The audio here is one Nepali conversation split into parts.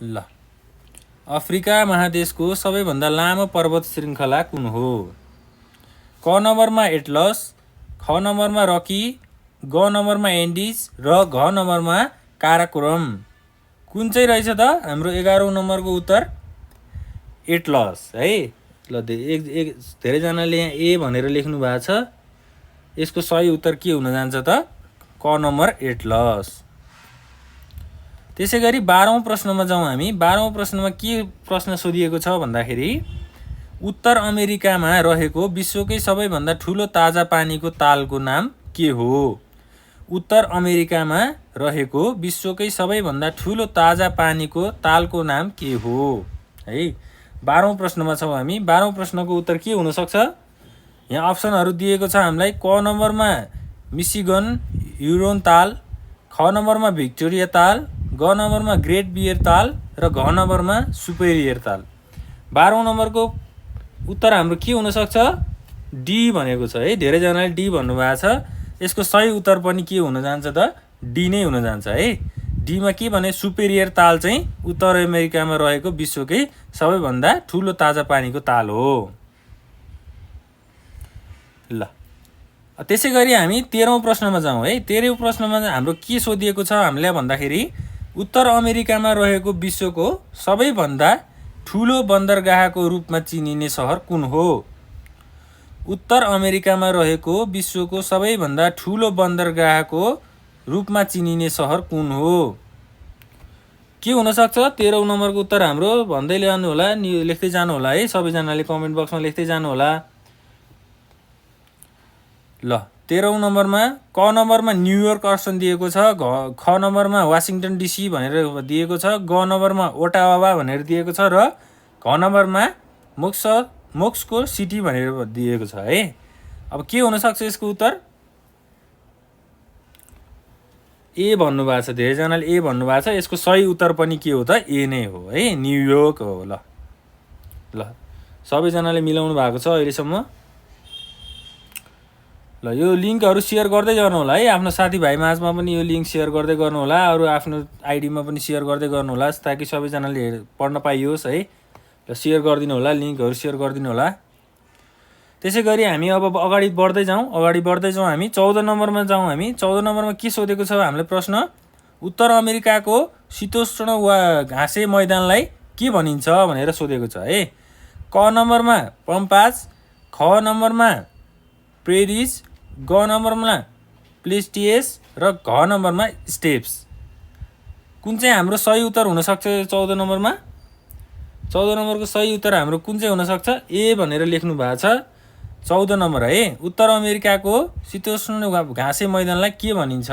ल अफ्रिका महादेशको सबैभन्दा लामो पर्वत श्रृङ्खला कुन हो? क नम्बरमा एटलस, ख नम्बरमा रकी, ग नम्बरमा एन्डिज र घ नम्बरमा काराकोरम। कुन चाहिँ रहेछ त हाम्रो 11औं नम्बरको उत्तर? एटलस है। ल धेरैजनाले यहाँ ए भनेर लेख्नु भएको छ। यसको सही उत्तर के हुन जान्छ त? क नम्बर एटलस। त्यसै गरी 12औं प्रश्नमा जाउँ हामी। 12औं प्रश्नमा के प्रश्न सोधिएको छ भन्दाखेरि उत्तर अमेरिकामा रहेको विश्वकै सबैभन्दा ठुलो ताजा पानीको तालको नाम के हो? उत्तर अमेरिकामा रहेको विश्वकै सबैभन्दा ठुलो ताजा पानीको तालको नाम के हो? है 12औं प्रश्नमा छौँ हामी। 12औं प्रश्नको उत्तर के हुन सक्छ? यहाँ अप्सनहरू दिएको छ हामीलाई। क नम्बरमा मिशिगन हुरोन ताल, ख नम्बरमा भिक्टोरिया ताल, ग नम्बरमा ग्रेट बियर ताल र घ नम्बरमा सुपेरियर ताल। 12औं नम्बरको उत्तर हाम्रो के हुन सक्छ? डी भनेको छ है। धेरैजनाले डी भन्नुभएको छ। यसको सही उत्तर पनि के हुन जान्छ त? डी नै हुन जान्छ है। डीमा के भने सुपेरियर ताल चाहिँ उत्तर अमेरिकामा रहेको विश्वकै सबैभन्दा ठुलो ताजा पानीको ताल हो। ल त्यसै गरी हामी 13औं प्रश्नमा जाउँ है। 13औं प्रश्नमा हाम्रो के सोधिएको छ हामीलाई भन्दाखेरि उत्तर अमेरिकामा रहेको विश्वको सबैभन्दा ठुलो बन्दरगाहको रूपमा चिनिने सहर कुन हो? उत्तर अमेरिकामा रहेको विश्वको सबैभन्दा ठुलो बन्दरगाहको रूपमा चिनिने सहर कुन हो? के हुन सक्छ? 13औं नम्बरको उत्तर हाम्रो भन्दै जानु होला, लेख्दै जानु होला है। सबैजनाले कमेन्ट बक्समा लेख्दै जानु होला। ल 13औं नम्बरमा क नम्बरमा न्युयोर्क अर्सन दिएको छ, ख नम्बरमा वासिङटन डिसी भनेर दिएको छ, ग नम्बरमा ओटावा भनेर दिएको छ र घ नम्बरमा मोक्सको सिटी भनेर दिएको छ है। अब के हुन सक्छ यसको उत्तर? ए भन्नुभएको छ। धेरैजनाले ए भन्नुभएको छ। यसको सही उत्तर पनि के हो त? ए नै हो है। न्युयोर्क हो। ल सबैजनाले मिलाउनु भएको छ अहिलेसम्म। ल यो लिङ्कहरू सेयर गर्दै गर्नु होला है। आफ्नो साथीभाइ माझमा पनि यो लिङ्क सेयर गर्दै गर्नु होला। अरू आफ्नो आइडीमा पनि सेयर गर्दै गर्नु होला ताकि सबैजनाले पढ्न पाइयोस् है। ल सेयर गरिदिनु होला, लिङ्कहरू सेयर गरिदिनु होला। त्यसै गरी हामी अब अगाडि बढ्दै जाउँ हामी। 14 नम्बरमा जाउँ हामी। 14 नम्बरमा के सोधेको छ हामीलाई प्रश्न? उत्तर अमेरिकाको शीतोष्ण वा घाँसे मैदानलाई के भनिन्छ भनेर सोधेको छ है। क नम्बरमा पम्पास, ख नम्बरमा प्रेरिज, ग नम्बरमा प्लेस्टियस र घ नम्बरमा स्टेप्स। कुन चाहिँ हाम्रो सही उत्तर हुनसक्छ 14 नम्बरमा? 14 नम्बरको सही उत्तर हाम्रो कुन चाहिँ हुनसक्छ? ए भनेर लेख्नु भएको छ 14 नम्बर है। उत्तर अमेरिकाको शीतोष्ण घाँसे मैदानलाई के भनिन्छ?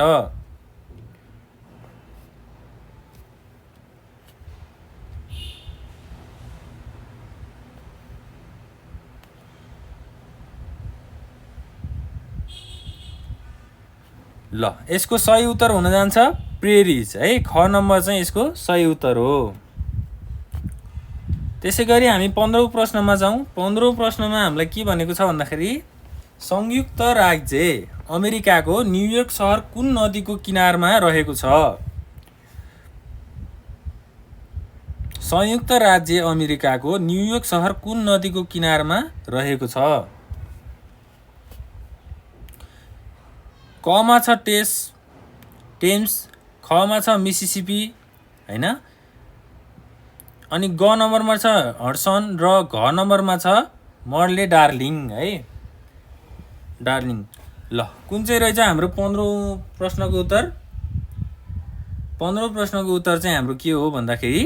ल यसको सही उत्तर हुन जान्छ प्रेरिज है। ख नम्बर चाहिँ यसको सही उत्तर हो। त्यसै गरी हामी 15औं प्रश्नमा जाउँ। 15औं प्रश्नमा हामीलाई के भनेको छ भन्दाखेरि संयुक्त राज्य अमेरिकाको न्युयोर्क सहर कुन नदीको किनारमा रहेको छ? संयुक्त राज्य अमेरिकाको न्युयोर्क सहर कुन नदीको किनारमा रहेको छ? क मा छ टेम्स, ख मा छ मिसिसिपी हैन, अनि ग नम्बरमा छ हडसन र घ नम्बरमा छ मर्ले डार्लिङ है। डार्लिङ। ल कुन चाहिँ रहेछ हाम्रो 15औं प्रश्नको उत्तर? 15औं प्रश्नको उत्तर चाहिँ हाम्रो के हो भन्दाखेरि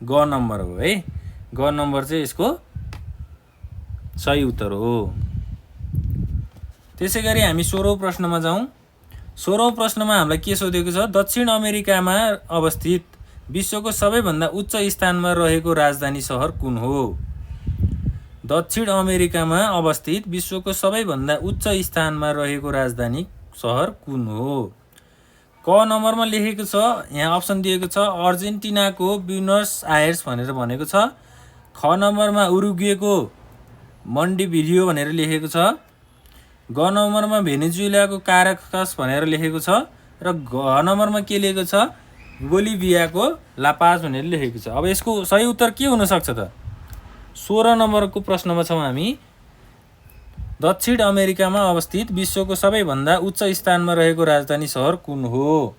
ग नम्बर हो है। ग नम्बर चाहिँ यसको सही उत्तर हो। त्यसै गरी हामी 16औं प्रश्नमा जाउँ। 16औं प्रश्नमा हामीलाई के सोधेको छ? दक्षिण अमेरिकामा अवस्थित विश्वको सबैभन्दा उच्च स्थानमा रहेको राजधानी सहर कुन हो? दक्षिण अमेरिकामा अवस्थित विश्वको सबैभन्दा उच्च स्थानमा रहेको राजधानी सहर कुन हो? क नम्बरमा लेखेको छ, यहाँ अप्सन दिएको छ अर्जेन्टिनाको ब्युनस आयर्स भनेर भनेको छ। ख नम्बरमा उरुग्वेको मन्टेभिडियो भनेर लेखेको छ। ग नम्बरमा भेनेजुएलाको काराकस भनेर लेखेको छ र घ नम्बरमा के लेखेको छ? बोलिभियाको लापाज भनेर लेखेको छ। अब यसको सही उत्तर के हुनसक्छ त? 16 नम्बरको प्रश्नमा छौँ हामी। दक्षिण अमेरिकामा अवस्थित विश्वको सबैभन्दा उच्च स्थानमा रहेको राजधानी सहर कुन हो?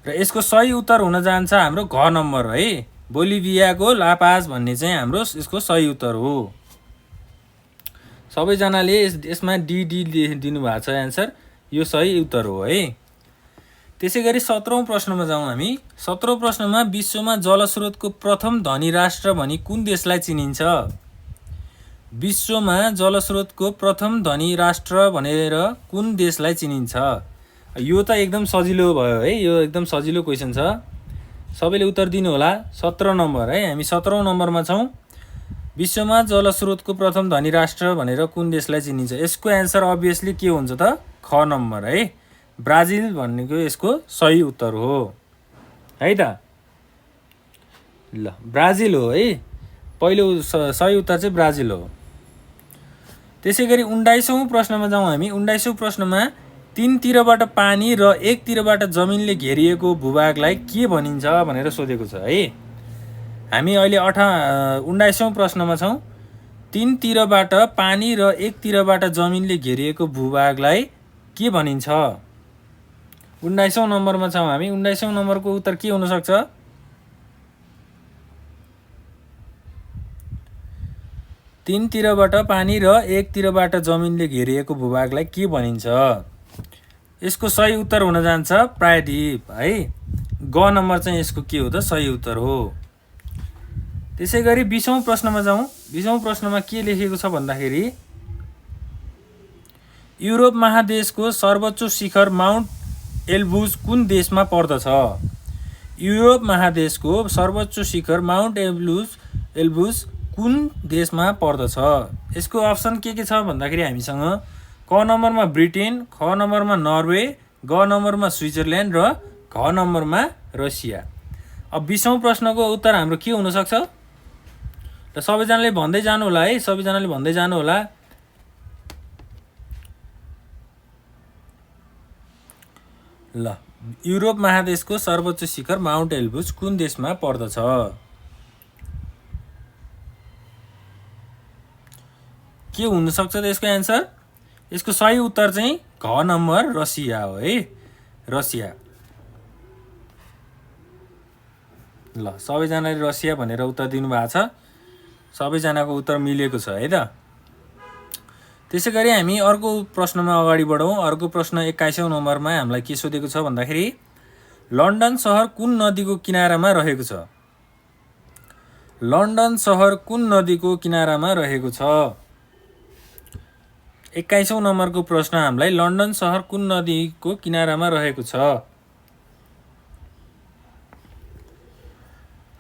र यसको सही उत्तर हुन जान्छ हाम्रो घ नम्बर है। बोलिभियाको लापाज भन्ने चाहिँ हाम्रो यसको सही उत्तर हो। सबैजनाले यसमा डी दिनुभएको छ एन्सर, यो सही उत्तर हो है। त्यसै गरी 17औं प्रश्नमा जाउँ हामी। 17औं प्रश्नमा विश्वमा जलस्रोतको प्रथम धनी राष्ट्र भनी कुन देशलाई चिनिन्छ? विश्वमा जलस्रोतको प्रथम धनी राष्ट्र भनेर कुन देशलाई चिनिन्छ? यो त एकदम सजिलो भयो है, यो एकदम सजिलो क्वेसन छ, सबैले उत्तर दिनु होला। 17 नम्बर है, हामी 17औं नम्बरमा छौँ। विश्वमा जलस्रोतको प्रथम धनी राष्ट्र भनेर कुन देशलाई चिनिन्छ? यसको एन्सर अभियसली के हुन्छ त? ख नम्बर है, ब्राजिल भन्नेको यसको सही उत्तर हो है त। ल ब्राजिल हो है, पहिलो सही उत्तर चाहिँ ब्राजिल हो। त्यसै गरी 19औं प्रश्नमा जाउँ हामी। 19औं प्रश्नमा 3 तिरबाट पानी र 1 तिरबाट जमिनले घेरिएको भूभागलाई के भनिन्छ भनेर सोधेको छ है। हामी अहिले 19औं प्रश्नमा छौँ। 3 तिरबाट पानी र 1 तिरबाट जमिनले घेरिएको भूभागलाई के भनिन्छ? 19औं नम्बरमा छौँ हामी। 19औं नम्बरको उत्तर के हुनसक्छ? तीन तिरबाट पानी र 1 तिरबाट जमिनले घेरिएको भूभागलाई के भनिन्छ? यसको सही उत्तर हुन जान्छ प्रायद्वीप है। ग नम्बर चाहिँ यसको के हो त? सही उत्तर हो। त्यसै गरी 20औं प्रश्नमा जाउँ। 20औं प्रश्नमा के लेखेको छ भन्दाखेरि युरोप महादेशको सर्वोच्च शिखर माउन्ट एल्ब्रुज कुन देशमा पर्दछ? युरोप महादेशको सर्वोच्च शिखर माउन्ट एल्ब्रुज कुन देशमा पर्दछ? यसको अप्सन के छ भन्दाखेरि हामीसँग क नम्बरमा ब्रिटेन, ख नम्बरमा नर्वे, ग नम्बरमा स्विजरल्यान्ड र घ नम्बरमा रसिया। अब 20औं प्रश्नको उत्तर हाम्रो के हुनसक्छ? र सबैजनाले भन्दै जानु होला है, सबैजनाले भन्दै जानु होला। ल युरोप महादेशको सर्वोच्च शिखर माउन्ट एल्ब्रुज कुन देशमा पर्दछ? के हुनसक्छ त यसको एन्सर? यसको सही उत्तर चाहिँ घ नम्बर रसिया हो है, रसिया। ल सबैजनाले रसिया भनेर उत्तर दिनुभएको छ, सबैजनाको उत्तर मिलेको छ है त। त्यसै गरी हामी अर्को प्रश्नमा अगाडि बढौँ। अर्को प्रश्न 21औं नम्बरमा हामीलाई के सोधेको छ भन्दाखेरि लन्डन सहर कुन नदीको किनारामा रहेको छ? लन्डन सहर कुन नदीको किनारामा रहेको छ? 21औं नम्बरको प्रश्न हामीलाई लन्डन सहर कुन नदीको किनारामा रहेको छ?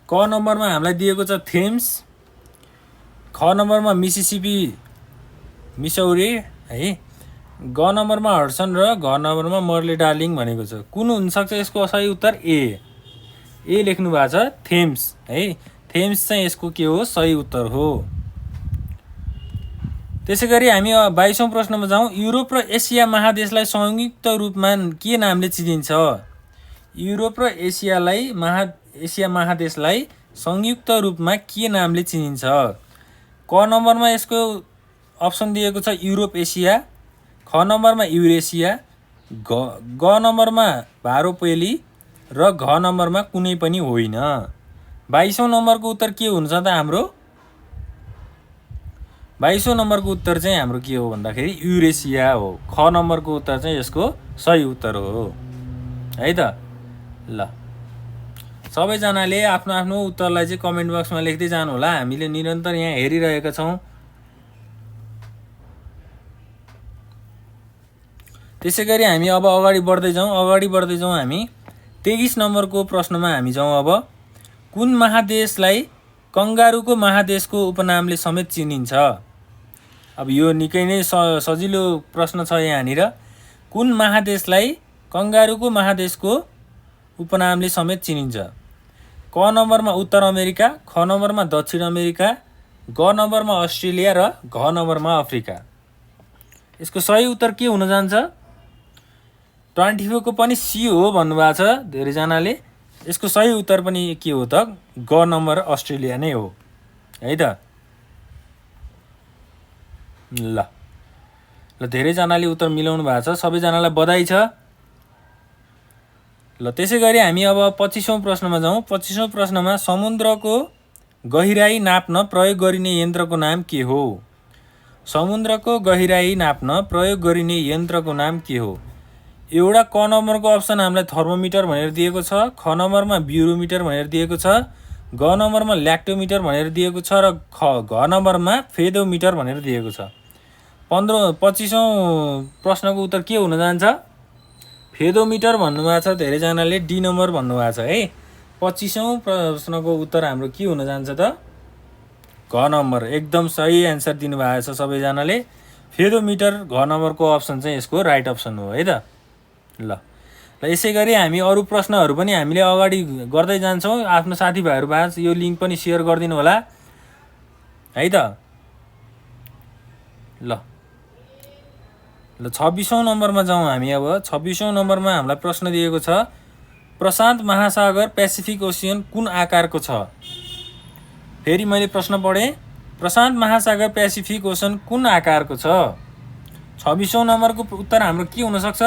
क नम्बरमा हामीलाई दिएको छ थेम्स, ख नम्बरमा मिसिसिपी मिसौरी है, ग नम्बरमा हडसन र घ नम्बरमा मर्ले डार्लिङ भनेको छ। कुन हुनसक्छ यसको सही उत्तर? ए लेख्नु भएको छ, थेम्स है। थेम्स चाहिँ यसको के हो? सही उत्तर हो। त्यसै गरी हामी 22औं प्रश्नमा जाउँ। युरोप र एसिया महादेशलाई संयुक्त रूपमा के नामले चिनिन्छ? युरोप र एसिया महादेशलाई संयुक्त रूपमा के नामले चिनिन्छ? क नम्बरमा यसको अप्सन दिएको छ युरोप एसिया, ख नम्बरमा युरेसिया, ग नम्बरमा भारोपेली र घ नम्बरमा कुनै पनि होइन। 22औं नम्बरको उत्तर के हुन्छ त हाम्रो? 22औं नम्बरको उत्तर चाहिँ हाम्रो के हो भन्दाखेरि युरेसिया हो। ख नम्बरको उत्तर चाहिँ यसको सही उत्तर हो है त। ल सबैजनाले आफ्नो आफ्नो उत्तरलाई चाहिँ कमेन्ट बक्समा लेख्दै जानु होला। हामीले निरन्तर यहाँ हेरिरहेका छौँ। त्यसै गरी हामी अब अगाडि बढ्दै जाउँ। हामी 23 नम्बरको प्रश्नमा हामी जाउँ। अब कुन महादेशलाई कङ्गारुको महादेशको उपनामले समेत चिनिन्छ? अब यो निकै नै सजिलो प्रश्न छ यहाँनिर। कुन महादेशलाई कङ्गारुको महादेशको उपनामले समेत चिनिन्छ? क नम्बरमा उत्तर अमेरिका, ख नम्बरमा दक्षिण अमेरिका, ग नम्बरमा अस्ट्रेलिया र घ नम्बरमा अफ्रिका। यसको सही उत्तर के हुन जान्छ? 24 को पनि सी हो भन्नुभएको छ धेरैजनाले। यसको सही उत्तर पनि के हो त? ग नम्बर अस्ट्रेलिया नै हो है त। ल धेरैजनाले उत्तर मिलाउनु भएको छ, सबैजनालाई बधाई छ। ल त्यसै गरी हामी अब 25औं प्रश्नमा जाउँ। 25औं प्रश्नमा समुद्रको गहिराई नाप्न प्रयोग गरिने यन्त्रको नाम के हो? समुद्रको गहिराई नाप्न प्रयोग गरिने यन्त्रको नाम के हो? एउटा क नम्बरको अप्सन हामीलाई थर्मोमिटर भनेर दिएको छ, ख नम्बरमा ब्युरोमिटर भनेर दिएको छ, ग नम्बरमा ल्याक्टोमिटर भनेर दिएको छ र घ नम्बरमा फेदोमिटर भनेर दिएको छ। 25औं प्रश्नको उत्तर के हुन जान्छ? फेदोमिटर भन्नुभएको छ धेरैजनाले, डी नम्बर भन्नुभएको छ है। 25औं प्रश्नको उत्तर हाम्रो के हुन जान्छ त? घ नम्बर। एकदम सही एन्सर दिनुभएको छ सबैजनाले। फेदोमिटर घ नम्बरको अप्सन चाहिँ यसको राइट अप्सन हो है त। ल यसै गरी हामी अरू प्रश्नहरू पनि हामीले अगाडि गर्दै जान्छौँ। आफ्नो साथीभाइहरू भाइ यो लिङ्क पनि सेयर गरिदिनु होला है त। ल 26औं नम्बरमा जाउँ हामी। अब 26औं नम्बरमा हामीलाई प्रश्न दिएको छ, प्रशान्त महासागर पेसिफिक ओसियन कुन आकारको छ? फेरि मैले प्रश्न पढेँ, प्रशान्त महासागर पेसिफिक ओसन कुन आकारको छ? 26औं नम्बरको उत्तर हाम्रो के हुनसक्छ?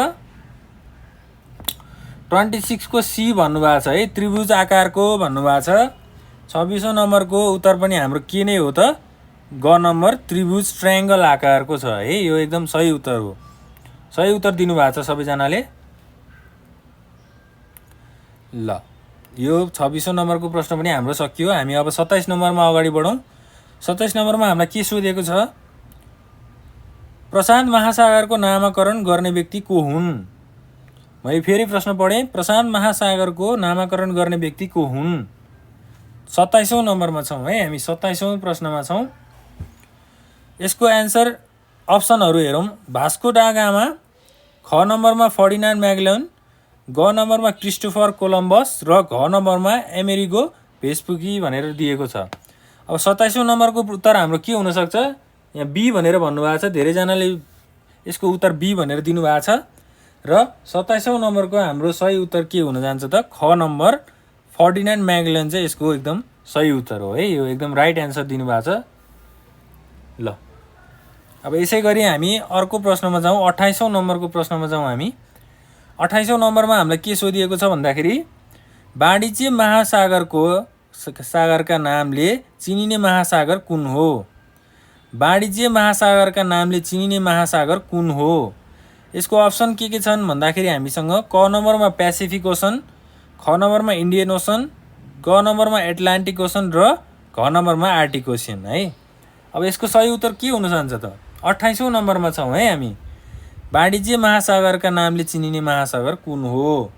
26 को सी भन्नुभएको छ है, त्रिभुज आकारको भन्नुभएको छ। 26औं नम्बरको उत्तर पनि हाम्रो के नै हो त? ग नम्बर, त्रिभुज ट्रायङ्गल आकारको छ है। यो एकदम सही उत्तर हो। सही उत्तर दिनुभएको छ सबैजनाले। ल यो 26औं नम्बरको प्रश्न पनि हाम्रो सकियो। हामी अब 27 नम्बरमा अगाडि बढौँ। 27 नम्बरमा हामीलाई के सोधिएको छ? प्रशान्त महासागरको नामाकरण गर्ने व्यक्ति को हुन्? मैले फेरि प्रश्न पढेँ, प्रशान्त महासागरको नामाकरण गर्ने व्यक्ति को हुन्? 27औं नम्बरमा छौँ है हामी। 27औं प्रश्नमा छौँ। यसको एन्सर अप्सनहरू हेरौँ। भास्को डा गामा, ख नम्बरमा फर्डिनान्ड म्यागेलन, ग नम्बरमा क्रिस्टोफर कोलम्बस र घ नम्बरमा अमेरिगो भेस्पुकी भनेर दिएको छ। अब 27औं नम्बरको उत्तर हाम्रो के हुनसक्छ? यहाँ बी भनेर भन्नुभएको छ धेरैजनाले, यसको उत्तर बी भनेर दिनुभएको छ र 27औं नम्बरको हाम्रो सही उत्तर के हुन जान्छ त? ख नम्बर, फर्डिनान्ड म्यागेलन चाहिँ यसको एकदम सही उत्तर हो है। यो एकदम राइट एन्सर दिनुभएको छ। ल अब यसै गरी हामी अर्को प्रश्नमा जाउँ। 28औं नम्बरको प्रश्नमा जाउँ हामी। 28औं नम्बरमा हामीलाई के सोधिएको छ भन्दाखेरि, वाणिज्य महासागरका नामले चिनिने महासागर कुन हो? वाणिज्य महासागरका नामले चिनिने महासागर कुन हो? यसको अप्सन के छन् भन्दाखेरि हामीसँग क नम्बरमा पेसिफिक ओसन, ख नम्बरमा इन्डियन ओसन, ग नम्बरमा एटलान्टिक ओसन र घ नम्बरमा आर्टिक ओसियन है। अब यसको सही उत्तर के हुन जान्छ त? 28औं नम्बरमा छौँ है हामी। वाणिज्य महासागरका नामले चिनिने महासागर कुन हो?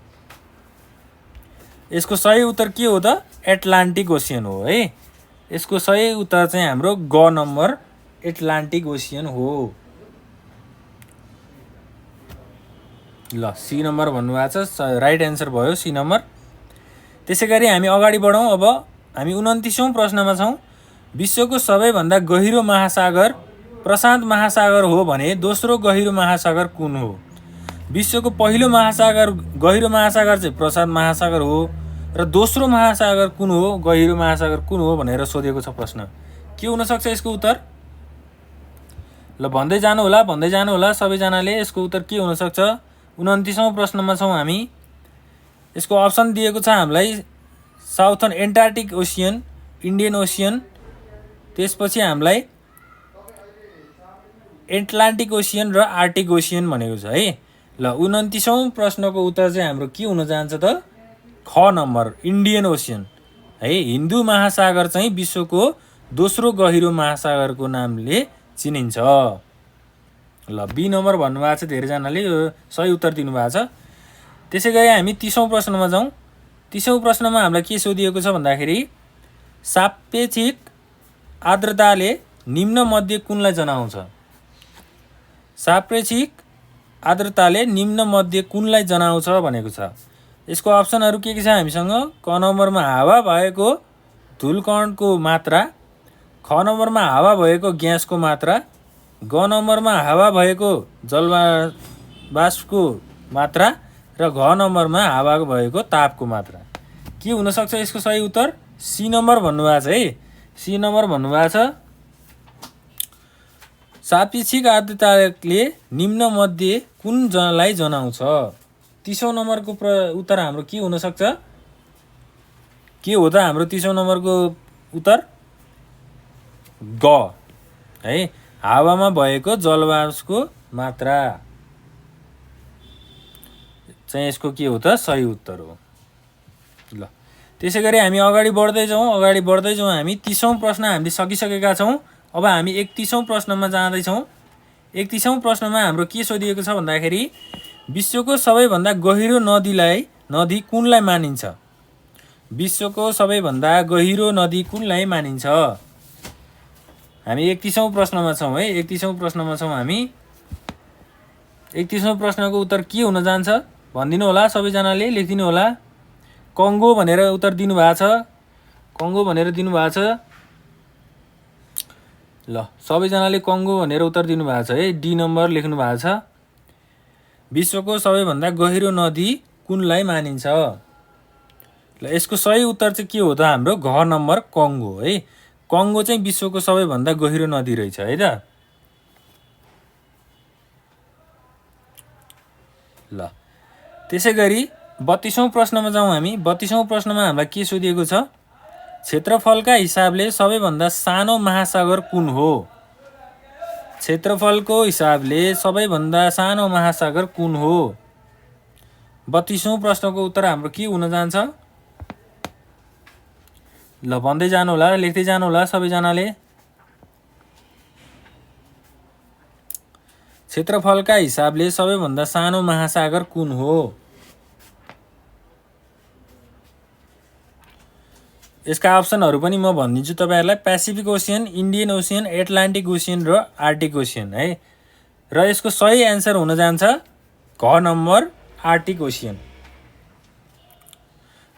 यसको सही उत्तर के हो त? एटलान्टिक ओसियन हो है। यसको सही उत्तर चाहिँ हाम्रो ग नम्बर, एटलान्टिक ओसियन हो। ल सी नम्बर भन्नुभएको छ, राइट एन्सर भयो सी नम्बर। त्यसै गरी हामी अगाडि बढौँ। अब हामी 29औं प्रश्नमा छौँ। विश्वको सबैभन्दा गहिरो महासागर प्रशान्त महासागर हो भने दोस्रो गहिरो महासागर कुन हो? विश्वको पहिलो महासागर, गहिरो महासागर चाहिँ प्रशान्त महासागर हो र दोस्रो महासागर कुन हो, गहिरो महासागर कुन हो भनेर सोधेको छ प्रश्न। के हुनसक्छ यसको उत्तर? ल भन्दै जानु होला सबैजनाले। यसको उत्तर के हुनसक्छ? 29औं प्रश्नमा छौँ हामी। यसको अप्सन दिएको छ हामीलाई साउथर्न एन्टार्क्टिक ओसियन, इन्डियन ओसियन, त्यसपछि हामीलाई एटलान्टिक ओसियन र आर्टिक ओसियन भनेको छ है। ल 29औं प्रश्नको उत्तर चाहिँ हाम्रो के हुन जान्छ त? ख नम्बर, इन्डियन ओसियन है। हिन्दू महासागर चाहिँ विश्वको दोस्रो गहिरो महासागरको नामले चिनिन्छ। ल बी नम्बर भन्नुभएको छ धेरैजनाले, यो सही उत्तर दिनुभएको छ। त्यसै गरी हामी 30औं प्रश्नमा जाउँ। 30औं प्रश्नमा हामीलाई के सोधिएको छ भन्दाखेरि, सापेक्षिक आर्द्रताले निम्न मध्ये कुनलाई जनाउँछ? सापेक्षिक आर्द्रताले निम्न मध्ये कुनलाई जनाउँछ भनेको छ। यसको अप्सनहरू के छ हामीसँग? क नम्बरमा हावा भएको धुलकणको मात्रा, ख नम्बरमा हावा भएको ग्यासको मात्रा, ग नम्बरमा हावा भएको जलवाष्पको मात्रा र घ नम्बरमा हावाको भएको तापको मात्रा। के हुनसक्छ यसको सही उत्तर? सी नम्बर भन्नुभएको छ है। सी नम्बर भन्नुभएको छ। सापेक्षिक आर्द्रताले निम्न मध्ये कुन लाई जनाउँछ? 30औं नम्बरको उत्तर हाम्रो के हुनसक्छ? के हो त हाम्रो 30औं नम्बरको उत्तर? ग है, हावामा भएको जलवाष्पको मात्रा चाहिँ यसको के हो त? सही उत्तर हो। ल त्यसै गरी हामी अगाडि बढ्दै जाउँ हामी 30औं प्रश्न हामीले सकिसकेका छौँ। अब हामी 31औं प्रश्नमा जाँदैछौँ। 31औं प्रश्नमा हाम्रो के सोधिएको छ भन्दाखेरि विश्वको सबैभन्दा गहिरो नदी कुनलाई मानिन्छ? विश्वको सबैभन्दा गहिरो नदी कुनलाई मानिन्छ? हामी 31औं प्रश्नमा छौँ है। 31औं प्रश्नमा छौँ हामी। 31औं प्रश्नको उत्तर के हुन जान्छ भनिदिनु होला, सबैजनाले लेखिदिनु होला। कङ्गो भनेर उत्तर दिनुभएको छ। कङ्गो भनेर दिनुभएको छ। ल सबैजनाले कङ्गो भनेर उत्तर दिनुभएको छ है। डी नम्बर लेख्नु भएको छ। विश्वको सबैभन्दा गहिरो नदी कुनलाई मानिन्छ? ल यसको सही उत्तर चाहिँ के हो त हाम्रो? घ नम्बर कङ्गो है। कङ्गो चाहिँ विश्वको सबैभन्दा गहिरो नदी रहेछ है त। ल त्यसै गरी 32औं प्रश्नमा जाउँ हामी। 32औं प्रश्नमा हामीलाई के सोधिएको छ? क्षेत्रफलका हिसाबले सबैभन्दा सानो महासागर कुन हो? क्षेत्रफलको हिसाबले सबैभन्दा सानो महासागर कुन हो? 32औं प्रश्नको उत्तर हाम्रो के हुन जान्छ? ल भन्दै जानु होला, लेख्दै जानु होला सबैजनाले। क्षेत्रफलका हिसाबले सबैभन्दा सानो महासागर कुन हो? यसका अप्सनहरू पनि म भनिदिन्छु तपाईहरुलाई। Pacific ocean, Indian ocean, Atlantic ocean र आर्टिक ओसियन है। र यसको सही एन्सर हुन जान्छ घ नम्बर आर्टिक ओसियन।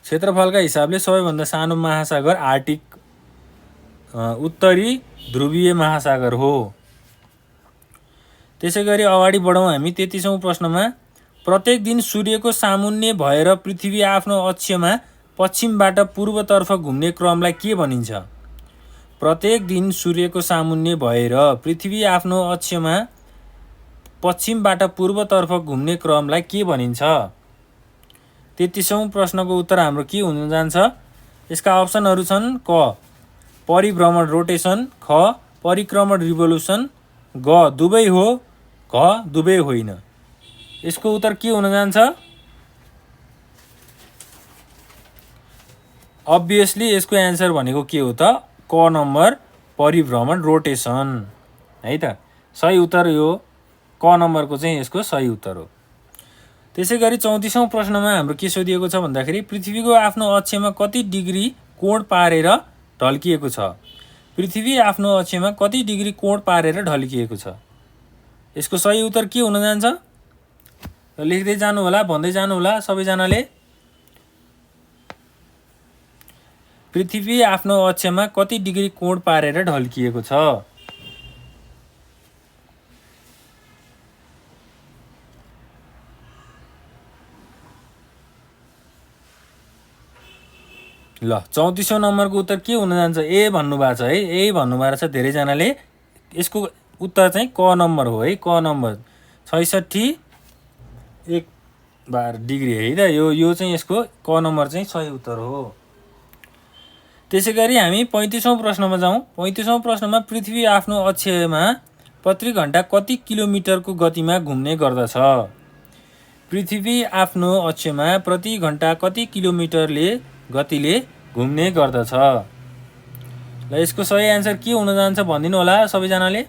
क्षेत्रफलका हिसाबले सबैभन्दा सानो महासागर आर्टिक उत्तरी ध्रुवीय महासागर हो। त्यसै गरी अगाडि बढौँ हामी 33औं प्रश्नमा। प्रत्येक दिन सूर्यको सामुन्ने भएर पृथ्वी आफ्नो अक्षमा पश्चिमबाट पूर्वतर्फ घुम्ने क्रमलाई के भनिन्छ? प्रत्येक दिन सूर्यको सामुन्ने भएर पृथ्वी आफ्नो अक्षमा पश्चिमबाट पूर्वतर्फ घुम्ने क्रमलाई के भनिन्छ? 33औं प्रश्नको उत्तर हाम्रो के हुन जान्छ? यसका अप्सनहरू छन् क परिभ्रमण रोटेसन, ख परिक्रमण रिभोल्युसन, ग दुवै हो, घ दुवै होइन। यसको उत्तर के हुन जान्छ? अब्भियसली यसको एन्सर भनेको के हो त? क नम्बर परिभ्रमण रोटेसन है त। सही उत्तर यो क नम्बरको चाहिँ यसको सही उत्तर हो। त्यसै गरी 34औं प्रश्नमा हाम्रो के सोधिएको छ भन्दाखेरि पृथ्वीको आफ्नो अक्षमा कति डिग्री कोण पारेर ढल्किएको छ? पृथ्वी आफ्नो अक्षमा कति डिग्री कोण पारेर ढल्किएको छ? यसको सही उत्तर के हुन जान्छ? लेख्दै जानु होला, भन्दै जानु होला सबैजनाले। पृथ्वी आफ्नो अक्षमा कति डिग्री कोण पारेर ढल्किएको छ? ल 34औं नम्बरको उत्तर के हुन जान्छ? ए भन्नुभएको छ है। ए भन्नुभएको छ धेरैजनाले। यसको उत्तर चाहिँ क नम्बर हो है। क नम्बर 66 1 डिग्री है त। यो चाहिँ यसको क नम्बर चाहिँ सही उत्तर हो। त्यसै गरी हामी 35औं प्रश्नमा जाउँ। 35औं प्रश्नमा पृथ्वी आफ्नो अक्षमा प्रति घण्टा कति किलोमिटरको गतिमा घुम्ने गर्दछ? पृथ्वी आफ्नो अक्षमा प्रति घण्टा कति किलोमिटरले गतिले घुम्ने गर्दछ? ल यसको सही एन्सर के हुन जान्छ भनिदिनु होला सबैजनाले।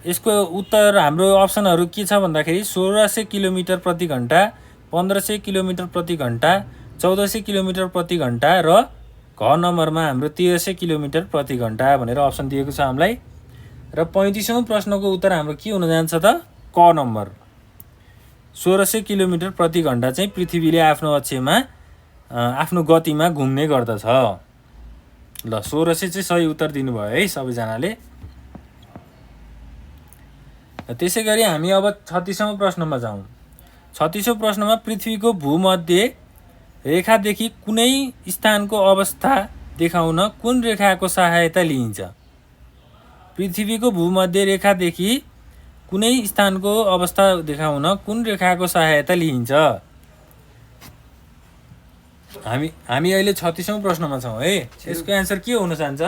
यसको उत्तर हाम्रो अप्सनहरू के छ भन्दाखेरि 1600 किलोमिटर प्रति घण्टा, 1500 किलोमिटर प्रति घण्टा, 1400 किलोमिटर प्रति घण्टा र घ नम्बरमा हाम्रो 1300 किलोमिटर प्रति घण्टा भनेर अप्सन दिएको छ हामीलाई। र 35औं प्रश्नको उत्तर हाम्रो के हुन जान्छ त? क नम्बर 1600 किलोमिटर प्रति घण्टा चाहिँ पृथ्वीले आफ्नो अक्षमा आफ्नो गतिमा घुम्ने गर्दछ। ल 1600 चाहिँ सही उत्तर दिनुभयो है सबैजनाले। त्यसै गरी हामी अब 36औं प्रश्नमा जाउँ। 36औं प्रश्नमा पृथ्वीको भूमध्य रेखादेखि कुनै स्थानको अवस्था देखाउन कुन रेखाको सहायता लिइन्छ? पृथ्वीको भूमध्य रेखादेखि कुनै स्थानको अवस्था देखाउन कुन रेखाको सहायता लिइन्छ? हामी अहिले 36औं प्रश्नमा छौँ है। यसको एन्सर के हुन जान्छ?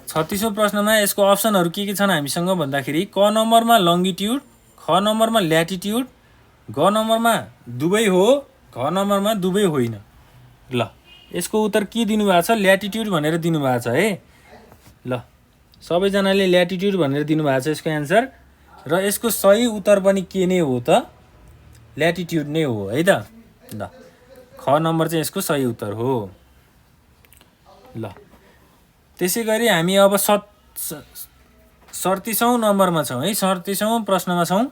36औं प्रश्नमा यसको अप्सनहरू के छन् हामीसँग भन्दाखेरि क नम्बरमा लङ्गिट्युड, ख नम्बरमा ल्याटिट्युड, ग नम्बरमा दुवै हो, घ नम्बरमा दुवै होइन। ल यसको उत्तर के दिनुभएको छ? ल्याटिट्युड भनेर दिनुभएको छ है। ल सबैजनाले ल्याटिट्युड भनेर दिनुभएको छ यसको एन्सर, र यसको सही उत्तर पनि के नै हो त? ल्याटिट्युड नै हो है त। ल ख नम्बर चाहिँ यसको सही उत्तर हो। ल त्यसै गरी हामी अब 37औं नम्बरमा छौँ है। 37औं प्रश्नमा छौँ।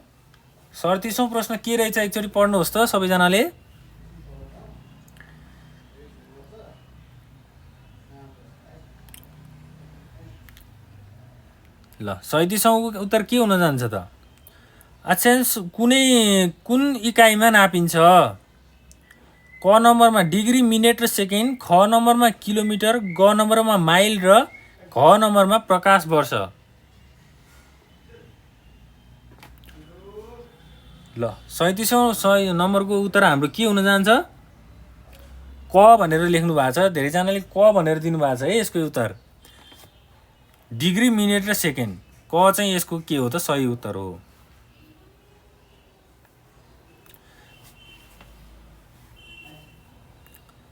37औं प्रश्न के रहेछ एकचोटि पढ्नुहोस् त सबैजनाले। ल 37औं उत्तर के हुन जान्छ त? अक्षांश कुन इकाइमा नापिन्छ? क नम्बरमा डिग्री, मिनेट र सेकेन्ड, ख नम्बरमा किलोमिटर, ग नम्बरमा माइल र घ नम्बरमा प्रकाश वर्ष। ल 37औं नम्बरको उत्तर हाम्रो के हुन जान्छ? क भनेर लेख्नु भएको छ। धेरैजनाले क भनेर दिनुभएको छ है यसको उत्तर। डिग्री, मिनेट र सेकेन्ड, क चाहिँ यसको के हो त? सही उत्तर हो।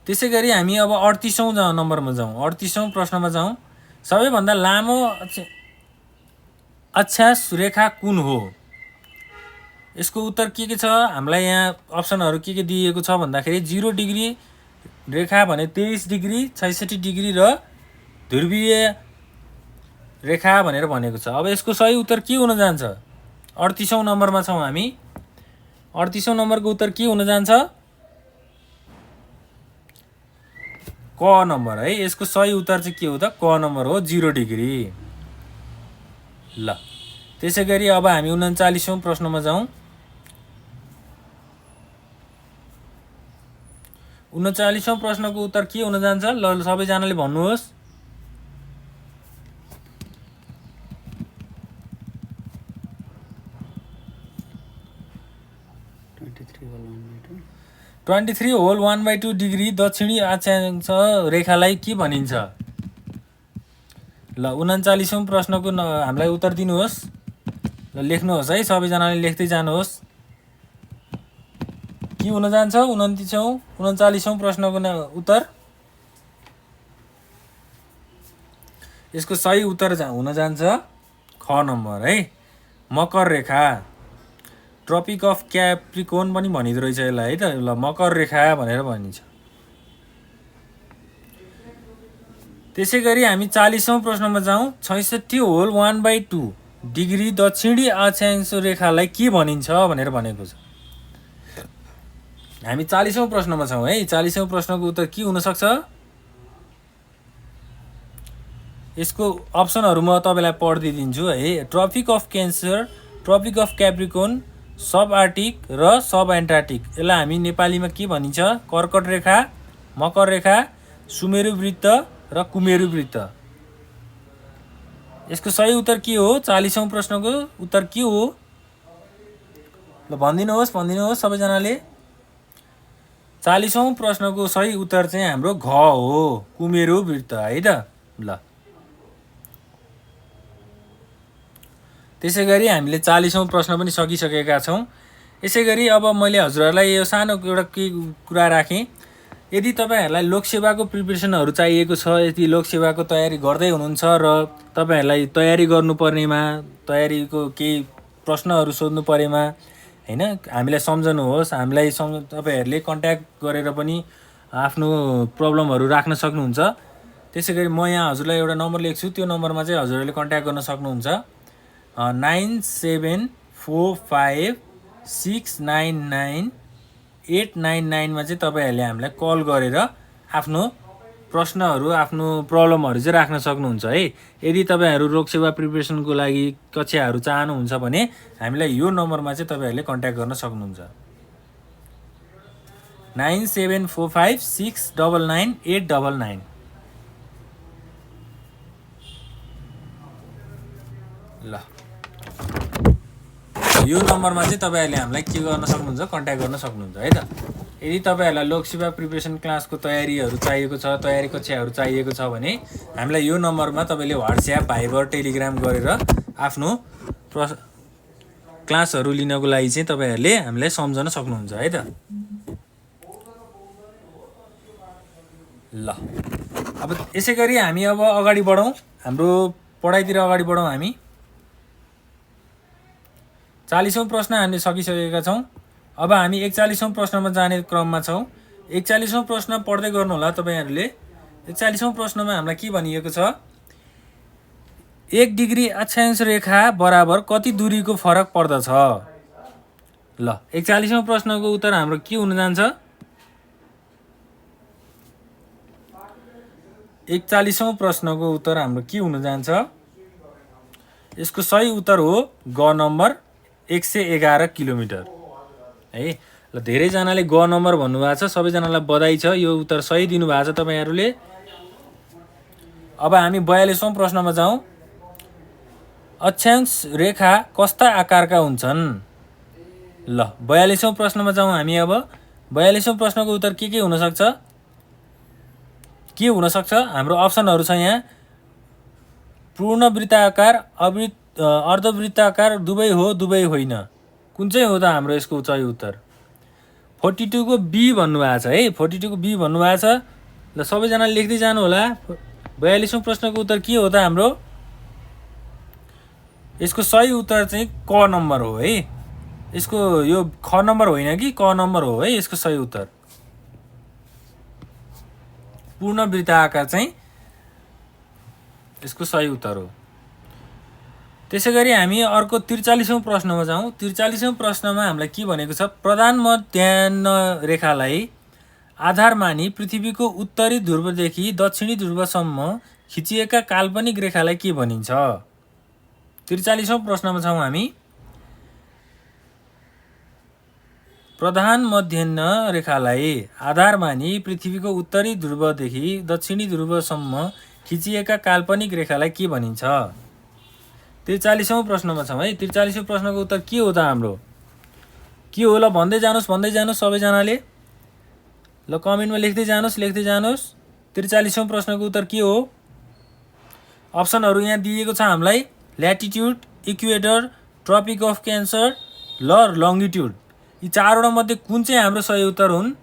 त्यसै गरी हामी अब 38औं नम्बरमा जाउँ। 38औं प्रश्नमा जाउँ। सबैभन्दा लामो अक्षांश रेखा कुन हो? यसको उत्तर के छ? हामीलाई यहाँ अप्सनहरू के दिएको छ भन्दाखेरि 0 डिग्री रेखा भने 23 डिग्री, 66 डिग्री र ध्रुवीय रेखा भनेर भनेको छ। अब यसको सही उत्तर के हुन जान्छ? 38औं नम्बरमा छौँ हामी। 38औं नम्बरको उत्तर के हुन जान्छ? क नम्बर है। यसको सही उत्तर चाहिँ के हो त? क नम्बर हो, 0 डिग्री। ल त्यसै गरी अब हामी 39औं प्रश्नमा जाउँ। 39औं प्रश्नको उत्तर के हुन जान्छ? ल सबैजनाले भन्नुहोस्। (23 होल 1/2 डिग्री दक्षिणी अक्षांश रेखालाई के भनिन्छ? ल 39औं प्रश्नको हामीलाई उत्तर दिनुहोस्। ल लेख्नुहोस् है, सबैजनाले लेख्दै जानुहोस्। के हुन जान्छ 39औं प्रश्नको उत्तर? यसको सही उत्तर हुन जान्छ ख नम्बर है, मकर रेखा। ट्रपिक अफ क्याप्रिकोन पनि भनिँदो रहेछ यसलाई है त। ल मकर रेखा भनेर भनिन्छ। त्यसै गरी हामी 40औं प्रश्नमा जाउँ। 66 होल 1/2 डिग्री दक्षिणी अक्षांश रेखालाई के भनिन्छ भनेर भनेको छ। हामी 40औं प्रश्नमा छौँ है। 40औं प्रश्नको उत्तर के हुनसक्छ? यसको अप्सनहरू म तपाईँलाई पढिदिन्छु है। Tropic of Cancer, Tropic of Capricorn, subarctic र सब एन्टार्टिक। यसलाई हामी नेपालीमा के भनिन्छ? कर्कट रेखा, मकर रेखा, सुमेरु वृत्त र कुमेरु वृत्त। यसको सही उत्तर के हो? 40औं प्रश्नको उत्तर के हो? ल भनिदिनुहोस् सबैजनाले। 40औं प्रश्नको सही उत्तर चाहिँ हाम्रो घ हो, कुमेरु वृत्त है त। ल त्यसै गरी हामीले 40औं प्रश्न पनि सकिसकेका छौँ। यसै गरी अब मैले हजुरहरूलाई यो सानो एउटा के कुरा राखेँ। यदि तपाईँहरूलाई लोकसेवाको प्रिपरेसनहरू चाहिएको छ, यदि लोकसेवाको तयारी गर्दै हुनुहुन्छ र तपाईँहरूलाई तयारी गर्नुपर्नेमा, तयारीको केही प्रश्नहरू सोध्नु परेमा हैन, हामीलाई सम्झनुहोस्। हामीलाई तपाईँहरूले कन्ट्याक्ट गरेर पनि आफ्नो प्रब्लमहरू राख्न सक्नुहुन्छ। त्यसै गरी म यहाँ हजुरलाई एउटा नम्बर लेख्छु, त्यो नम्बरमा चाहिँ हजुरहरूले कन्ट्याक्ट गर्न सक्नुहुन्छ। 9745699899 मा चाहिँ तपाईँहरूले हामीलाई कल गरेर आफ्नो प्रश्नहरू आफ्नो प्रब्लमहरू चाहिँ राख्न सक्नुहुन्छ है। यदि तपाईँहरू लोकसेवा प्रिपरेसनको लागि कक्षाहरू चाहनुहुन्छ भने हामीलाई यो नम्बरमा चाहिँ तपाईँहरूले कन्ट्याक्ट गर्न सक्नुहुन्छ। 9745699899। ल यो नम्बरमा चाहिँ तपाईँहरूले हामीलाई के गर्न सक्नुहुन्छ, कन्ट्याक्ट गर्न सक्नुहुन्छ है त। यदि तपाईँहरूलाई लोकसेवा प्रिपरेसन क्लासको तयारीहरू चाहिएको छ, तयारी कक्षाहरू चाहिएको छ भने हामीलाई यो नम्बरमा तपाईँले व्हाट्सएप, भाइबर, टेलिग्राम गरेर आफ्नो क्लासहरू लिनको लागि चाहिँ तपाईँहरूले हामीलाई सम्झन सक्नुहुन्छ है त। ल अब यसै गरी हामी अब अगाडि बढौँ, हाम्रो पढाइतिर अगाडि बढौँ। हामी 40औं प्रश्न हामीले सकिसकेका छौँ। अब हामी 41औं प्रश्नमा जाने क्रममा छौँ। 41औं प्रश्न पढ्दै गर्नुहोला तपाईँहरूले। 41औं प्रश्नमा हामीलाई के भनिएको छ, 1 डिग्री अक्षांश रेखा बराबर कति दूरीको फरक पर्दछ। ल 41औं प्रश्नको उत्तर हाम्रो के हुन जान्छ, 41औं प्रश्नको उत्तर हाम्रो के हुन जान्छ, यसको सही उत्तर हो ग नम्बर 111 किलोमिटर है। ल धेरैजनाले ग नम्बर भन्नुभएको छ, सबैजनालाई बधाई छ, यो उत्तर सही दिनुभएको छ तपाईँहरूले। अब हामी 42औं प्रश्नमा जाउँ। अक्षांश रेखा कस्ता आकारका हुन्छन्। ल 42औं प्रश्नमा जाउँ हामी। अब 42औं प्रश्नको उत्तर के हुन सक्छ, के हुन सक्छ, हाम्रो अप्सनहरू छ यहाँ। पूर्ण वृत्ताकार, अर्धवृत्ताकार, दुवै हो दुवै होइन, कुन चाहिँ हो त हाम्रो यसको सही उत्तर। 42 को बी भन्नुभएको छ है, 42 को बी भन्नुभएको छ। ल सबैजनाले लेख्दै जानु होला। 42औं प्रश्नको उत्तर के हो त हाम्रो, यसको सही उत्तर चाहिँ क नम्बर हो है। यसको यो ख नम्बर होइन कि क नम्बर हो है यसको सही उत्तर। पूर्ण वृत्ताकार चाहिँ यसको सही उत्तर हो। त्यसै गरी हामी अर्को 43औं प्रश्नमा जाउँ। 43औं प्रश्नमा हामीलाई के भनेको छ, प्रधान मध्याह्न रेखालाई आधार मानी पृथ्वीको उत्तरी ध्रुवदेखि दक्षिणी ध्रुवसम्म खिचिएका काल्पनिक रेखालाई के भनिन्छ। 43औं प्रश्नमा छौँ हामी। प्रधान मध्याह्न रेखालाई आधार मानी पृथ्वीको उत्तरी ध्रुवदेखि दक्षिणी ध्रुवसम्म खिचिएका काल्पनिक रेखालाई के भनिन्छ। 43औं प्रश्नमा छौँ है। 43औं प्रश्नको उत्तर के हो त हाम्रो, के हो, ल भन्दै जानुहोस् सबैजनाले। ल कमेन्टमा लेख्दै जानुहोस्। 43औं प्रश्नको उत्तर के हो। अप्सनहरू यहाँ दिएको छ हामीलाई, latitude, equator, Tropic of cancer, ल लङ्गिट्युड। यी चारवटा मध्ये कुन चाहिँ हाम्रो सही उत्तर हुन्।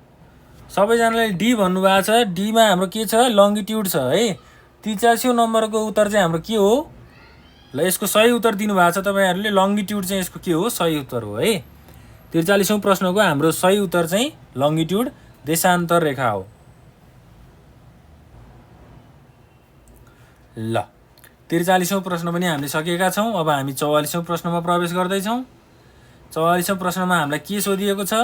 सबैजनाले डी भन्नुभएको छ। डीमा हाम्रो के छ, लङ्गिट्युड छ है। 43औं नम्बरको उत्तर चाहिँ हाम्रो के हो। ल यसको सही उत्तर दिनुभएको छ तपाईँहरूले, लङ्गिट्युड चाहिँ यसको के हो, सही उत्तर हो है। 43औं प्रश्नको हाम्रो सही उत्तर चाहिँ लङ्गिट्युड, देशान्तर रेखा हो। ल 43औं प्रश्न पनि हामीले सकेका छौँ। अब हामी 44औं प्रश्नमा प्रवेश गर्दैछौँ। 44औं प्रश्नमा हामीलाई के सोधिएको छ,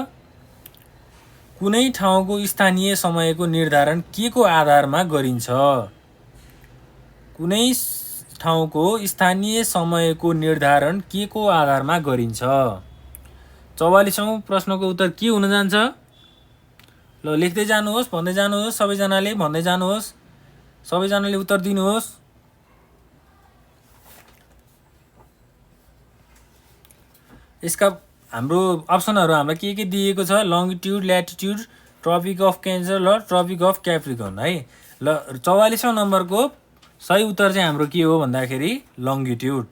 कुनै ठाउँको स्थानीय समयको निर्धारण के को आधारमा गरिन्छ। कुनै ठाउँको स्थानीय समयको निर्धारण के को आधारमा गरिन्छ। 44औं प्रश्नको उत्तर के हुन जान्छ। ल लेख्दै जानुहोस्, भन्दै जानुहोस्, सबैजनाले भन्दै जानुहोस्, सबैजनाले उत्तर दिनुहोस्। यसका हाम्रो अप्सनहरू हामीलाई के दिएको छ, लङ्गिट्युड, ल्याटिट्युड, ट्रपिक अफ क्यान्सर, ल ट्रपिक अफ क्याप्रिकन है। ल 44औं नम्बरको सही उत्तर चाहिँ हाम्रो के हो भन्दाखेरि लङ्गिट्युड।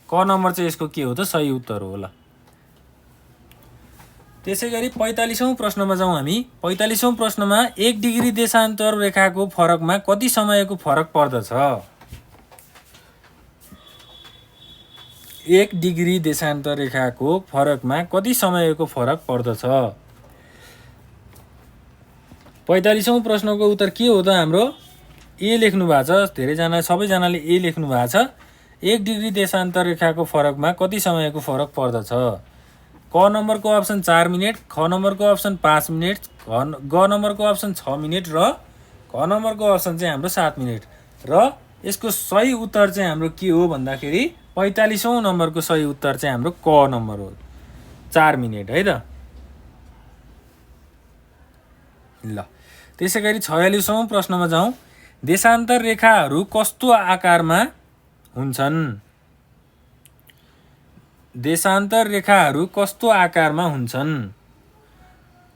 क नम्बर चाहिँ यसको के हो त, सही उत्तर हो। ल त्यसै गरी 45औं प्रश्नमा जाउँ हामी। 45औं प्रश्नमा 1 डिग्री देशान्तर रेखाको फरकमा कति समयको फरक पर्दछ। 1 डिग्री देशान्तर रेखाको फरकमा कति समयको फरक पर्दछ। 45औं प्रश्नको उत्तर के हो त हाम्रो, ए लेख्नु भएको छ। धेरैजना, सबैजनाले ए लेख्नु भएको छ। 1 डिग्री देशान्तर रेखाको फरकमा कति समयको फरक पर्दछ। क नम्बरको अप्सन 4 मिनेट, ख नम्बरको अप्सन 5 मिनेट, ग नम्बरको अप्सन 6 मिनेट र क क नम्बरको अप्सन चाहिँ हाम्रो 7 मिनेट र यसको सही उत्तर चाहिँ हाम्रो के हो भन्दाखेरि 45औं नम्बरको सही उत्तर चाहिँ हाम्रो क नम्बर हो, 4 मिनेट है त। ल त्यसै गरी 46औं प्रश्नमा जाउँ। देशान्तर रेखाहरू कस्तो आकारमा हुन्छन्? देशान्तर रेखाहरू कस्तो आकारमा हुन्छन्?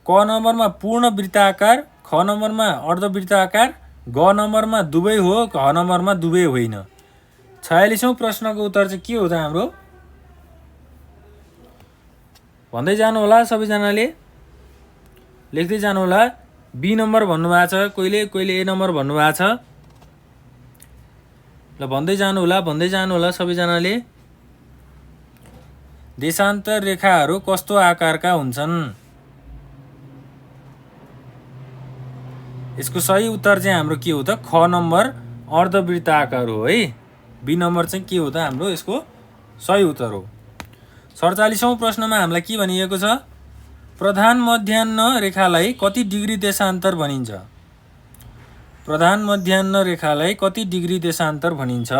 क नम्बरमा पूर्ण वृत्ताकार, ख नम्बरमा अर्धवृत्ताकार, ग नम्बरमा दुवै हो, घ नम्बरमा दुवै होइन। 46औं प्रश्नको उत्तर चाहिँ के हो त हाम्रो? भन्दै जानु होला सबैजनाले, लेख्दै जानु होला। बी नम्बर भन्नुभएको छ, कोहीले ए नम्बर भन्नुभएको छ। ल भन्दै जानु होला सबैजनाले। देशान्तर रेखाहरू कस्तो आकारका हुन्छन्? यसको सही उत्तर चाहिँ हाम्रो के हो त? ख नम्बर अर्धवृत्ताकार हो है। बी नम्बर चाहिँ के हो त हाम्रो यसको सही उत्तर हो। 47औं प्रश्नमा हामीलाई के भनिएको छ? प्रधान मध्याह्न रेखालाई कति डिग्री देशान्तर भनिन्छ? प्रधान मध्याह्न रेखालाई कति डिग्री देशान्तर भनिन्छ?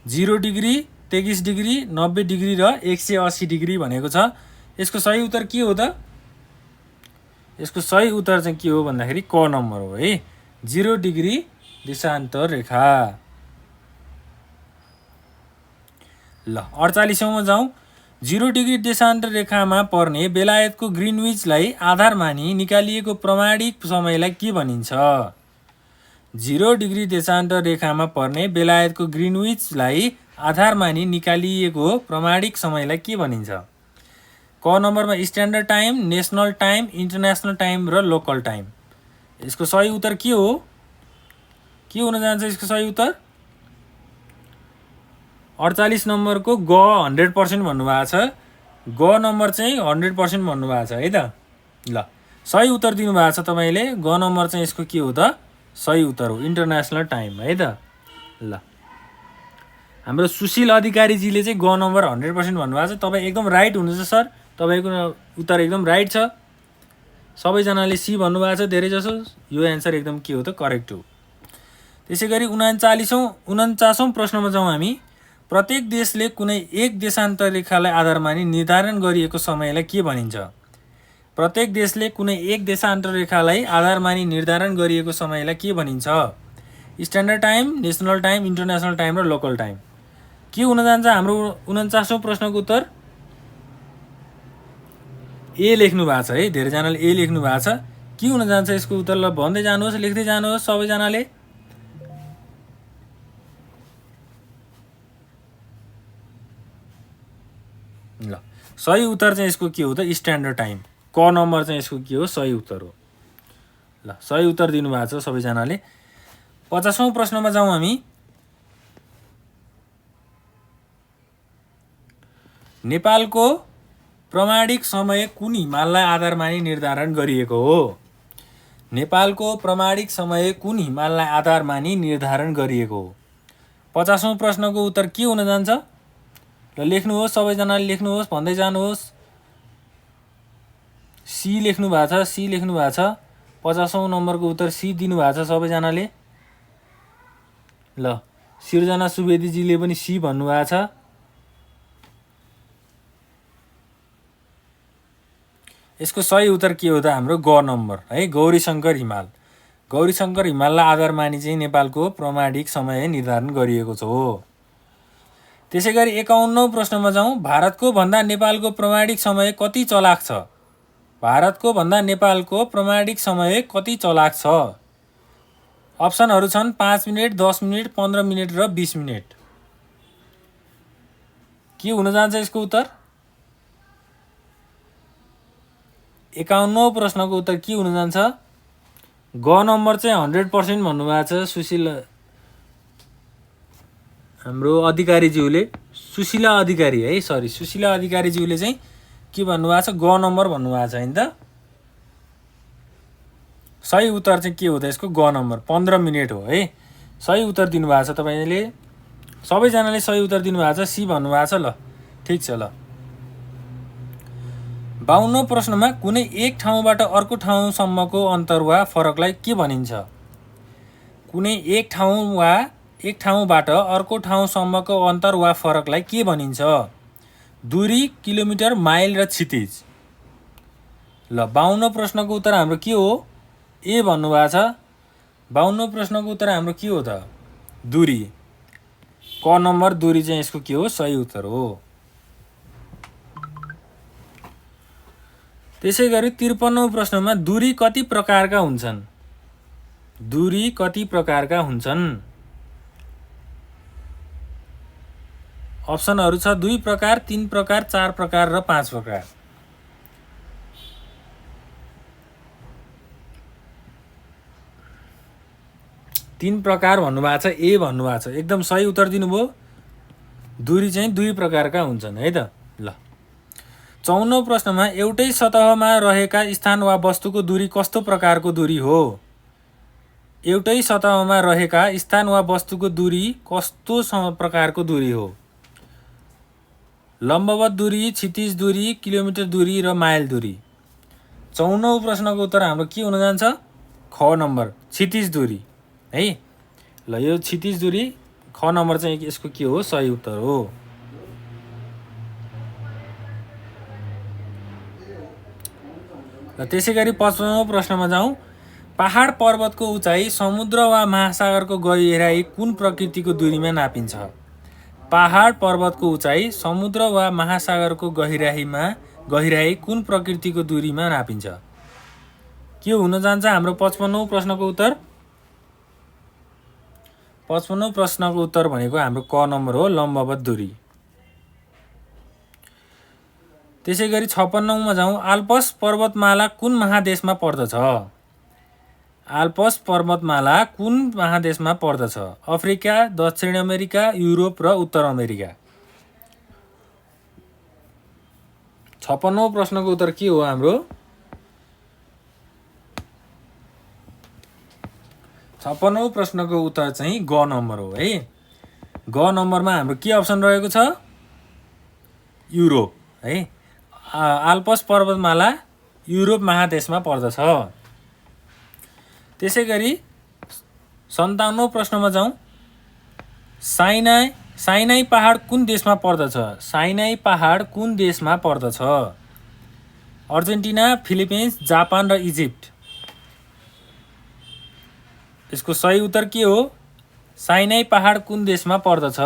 0 डिग्री, 23 डिग्री, 90 डिग्री र 180 डिग्री भनेको छ। यसको सही उत्तर के हो त? यसको सही उत्तर चाहिँ के हो भन्दाखेरि क नम्बर हो है, 0 डिग्री देशान्तर रेखा। ल 48औंमा जाउँ। 0 डिग्री देशान्तर रेखामा पर्ने बेलायतको ग्रिनविचलाई आधार मानी निकालिएको प्रमाणिक समयलाई के भनिन्छ? 0 डिग्री देशान्तर रेखामा पर्ने बेलायतको ग्रिनविचलाई आधार मानी निकालिएको प्रमाणिक समयलाई के भनिन्छ? क नम्बरमा standard time, national time, international time र लोकल टाइम। यसको सही उत्तर के हो? के हुन जान्छ यसको सही उत्तर? 48 नम्बरको ग 100% भन्नुभएको छ। ग नम्बर चाहिँ 100% भन्नुभएको छ है त। ल सही उत्तर दिनुभएको छ तपाईँले। ग नम्बर चाहिँ यसको के हो त? सही उत्तर हो, इन्टरनेसनल टाइम है त। ल हाम्रो सुशील अधिकारीजीले चाहिँ ग नम्बर 100% भन्नुभएको छ। तपाईँ एकदम राइट हुनुहुन्छ सर, तपाईँको उत्तर एकदम राइट छ। सबैजनाले सी भन्नुभएको छ धेरै जसो। यो एन्सर एकदम के हो त? करेक्ट हो। त्यसै गरी 49औं प्रश्नमा जाउँ हामी। प्रत्येक देशले कुनै एक देशान्तर रेखालाई आधार मानी निर्धारण गरिएको समयलाई के भनिन्छ? प्रत्येक देशले कुनै एक देशान्तर रेखालाई आधार मानी निर्धारण गरिएको समयलाई के भनिन्छ? Standard time, national time, international time र लोकल टाइम। के हुन जान्छ हाम्रो 49औं प्रश्नको उत्तर? ए लेख्नु भएको छ है, धेरैजनाले ए लेख्नु भएको छ। के हुन जान्छ यसको उत्तर? ल भन्दै जानुहोस्, लेख्दै जानुहोस् सबैजनाले। ल सही उत्तर चाहिँ यसको के हो त? Standard time. क नम्बर चाहिँ यसको के हो? सही उत्तर हो। ल सही उत्तर दिनुभएको छ सबैजनाले। 50औं प्रश्नमा जाउँ हामी। नेपालको प्रमाणिक समय कुन हिमाललाई आधार मानी निर्धारण गरिएको हो? नेपालको प्रमाणिक समय कुन हिमाललाई आधार मानी निर्धारण गरिएको हो? 50औं प्रश्नको उत्तर के हुन जान्छ? ल लेख्नुहोस् सबैजनाले, लेख्नुहोस्, भन्दै जानुहोस्। सी लेख्नु भएको छ, सी लेख्नु भएको छ। 50औं नम्बरको उत्तर सी दिनुभएको छ सबैजनाले। ल सिर्जना सुवेदीजीले पनि सी भन्नुभएको छ। यसको सही उत्तर के हो त? हाम्रो ग नम्बर है, गौरीशङ्कर हिमाल। गौरीशङ्कर हिमाललाई आधार मानी चाहिँ नेपालको प्रमाणिक समय निर्धारण गरिएको छ हो। त्यसै गरी 51औं प्रश्नमा जाउँ। भारतको भन्दा नेपालको प्रमाणिक समय कति चलाक छ? भारतको भन्दा नेपालको प्रमाणिक समय कति चलाक छ? अप्सनहरू छन् 5 मिनेट, 10 मिनेट, 15 मिनेट र 20 मिनेट। के हुन जान्छ यसको उत्तर? 51औं प्रश्नको उत्तर के हुन जान्छ? ग नम्बर चाहिँ 100% भन्नुभएको छ सुशील हाम्रो अधिकारीज्यूले। सुशीला अधिकारी है, सरी सुशीला अधिकारीज्यूले चाहिँ के भन्नुभएको छ? ग नम्बर भन्नुभएको छ हैन त। सही उत्तर चाहिँ के हो त यसको? ग नम्बर 15 मिनेट हो है। सही उत्तर दिनुभएको छ तपाईँले सबैजनाले, सही उत्तर दिनुभएको छ, सी भन्नुभएको छ। ल ठिक छ। ल 52औं प्रश्नमा कुनै एक ठाउँबाट अर्को ठाउँसम्मको अन्तर वा फरकलाई के भनिन्छ? कुनै एक ठाउँबाट अर्को ठाउँसम्मको अन्तर वा फरकलाई के भनिन्छ? दूरी, किलोमिटर, माइल र क्षितिज। ल 52 प्रश्नको उत्तर हाम्रो के हो? ए भन्नुभएको छ। 52 प्रश्नको उत्तर हाम्रो के हो त? दूरी। क नम्बर दूरी चाहिँ यसको के हो? सही उत्तर हो। त्यसै गरी 53औं प्रश्नमा दूरी कति प्रकारका हुन्छन्? दूरी कति प्रकारका हुन्छन्? अप्सनहरू छ 2 प्रकार, 3 प्रकार, 4 प्रकार र 5 प्रकार। 3 प्रकार भन्नुभएको छ, ए भन्नुभएको छ। एकदम सही उत्तर दिनुभयो। दूरी चाहिँ 2 प्रकारका हुन्छन् है त। ल 54औं प्रश्नमा एउटै सतहमा रहेका स्थान वा वस्तुको दूरी कस्तो प्रकारको दूरी हो? एउटै सतहमा रहेका स्थान वा वस्तुको दूरी कस्तो प्रकारको दूरी हो? लम्बवत दूरी, क्षितिज दूरी, किलोमिटर दूरी र माइल दूरी। 54औं प्रश्नको उत्तर हाम्रो के हुन जान्छ? ख नम्बर क्षितिज दूरी है। ल यो क्षितिज दूरी ख नम्बर चाहिँ यसको के हो? सही उत्तर हो। र त्यसै गरी 55औं प्रश्नमा जाउँ। पहाड पर्वतको उचाइ, समुद्र वा महासागरको गहिराई कुन प्रकृतिको दूरीमा नापिन्छ? पहाड पर्वतको उचाइ, समुद्र वा महासागरको गहिराई कुन प्रकृतिको दूरीमा नापिन्छ? के हुन जान्छ हाम्रो 55औं प्रश्नको उत्तर? 55औं प्रश्नको उत्तर भनेको हाम्रो क नम्बर हो, लम्बवत दूरी। त्यसै गरी 56औं मा जाउँ। आल्प्स पर्वतमाला कुन महादेशमा पर्दछ? आल्प्स पर्वतमाला कुन महादेशमा पर्दछ? अफ्रिका, दक्षिण अमेरिका, युरोप र उत्तर अमेरिका। 56औं प्रश्नको उत्तर के हो हाम्रो? 56औं प्रश्नको उत्तर चाहिँ ग नम्बर हो है। ग नम्बरमा हाम्रो के अप्सन रहेको छ? युरोप है। आल्प्स पर्वतमाला युरोप महादेशमा पर्दछ। त्यसै गरी 57औं प्रश्नमा जाउँ। साइनाई पहाड कुन देशमा पर्दछ? साइनाई पहाड कुन देशमा पर्दछ? अर्जेन्टिना, फिलिपिन्स, जापान र इजिप्ट। यसको सही उत्तर के हो? साइनाई पहाड कुन देशमा पर्दछ?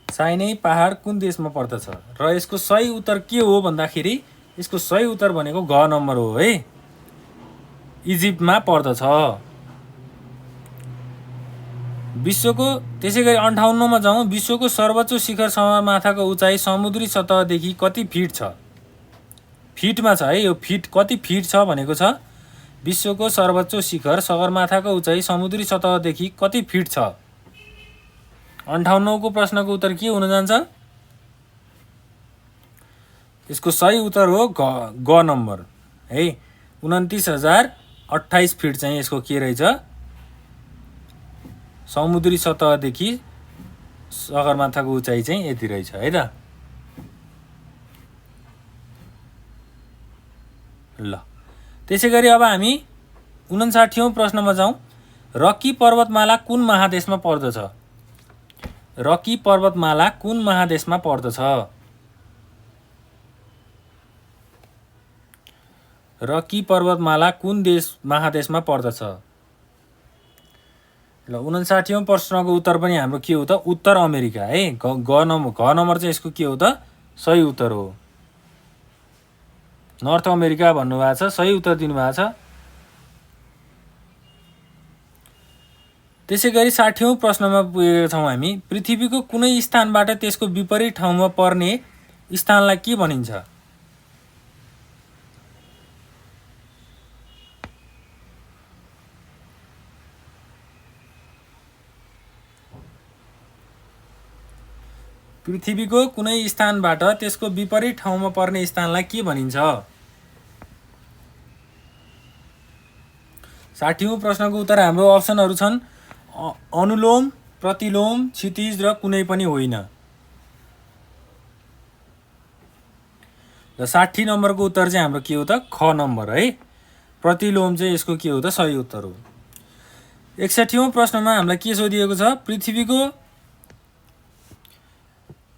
साइनाई पहाड कुन देशमा पर्दछ? र यसको सही उत्तर के हो भन्दाखेरि यसको सही उत्तर भनेको घ नम्बर हो है। इजिप्टमा पर्दछ। विश्वको त्यसै गरी 58औं मा जाउँ। विश्वको सर्वोच्च शिखर सगरमाथाको उचाइ समुद्री सतहदेखि कति फिट छ? फिटमा छ है। यो फिट कति फिट छ भनेको छ। विश्वको सर्वोच्च शिखर सगरमाथाको उचाइ समुद्री सतहदेखि कति फिट छ? 58औं को प्रश्नको उत्तर के हुन जान्छ? यसको सही उत्तर हो ग नम्बर है। 29,028 फिट चाहिँ यसको के रहेछ? समुद्री सतहदेखि सगरमाथाको उचाइ चाहिँ यति रहेछ है त। ल त्यसै गरी अब हामी 59औं प्रश्नमा जाउँ। रकी पर्वतमाला कुन महादेशमा पर्दछ? रकी पर्वतमाला कुन महादेशमा पर्दछ? रकी पर्वतमाला कुन महादेशमा पर्दछ? ल 59औं प्रश्नको उत्तर पनि हाम्रो के हो त? उत्तर अमेरिका है। घ नम्बर चाहिँ यसको के हो त? सही उत्तर हो। नर्थ अमेरिका भन्नुभएको छ। सही उत्तर दिनुभएको छ। त्यसै गरी 60औं प्रश्नमा पुगेका छौँ हामी। पृथ्वीको कुनै स्थानबाट त्यसको विपरीत ठाउँमा पर्ने स्थानलाई के भनिन्छ? पृथ्वीको कुनै स्थानबाट त्यसको विपरीत ठाउँमा पर्ने स्थानलाई के भनिन्छ? 60औं प्रश्नको उत्तर हाम्रो अप्सनहरू छन् अनुलोम, प्रतिलोम, क्षितिज र कुनै पनि होइन। र 60 नम्बरको उत्तर चाहिँ हाम्रो के हो त? ख नम्बर है। प्रतिलोम चाहिँ यसको के हो त सही उत्तर हो। 61औं प्रश्नमा हामीलाई के सोधिएको छ,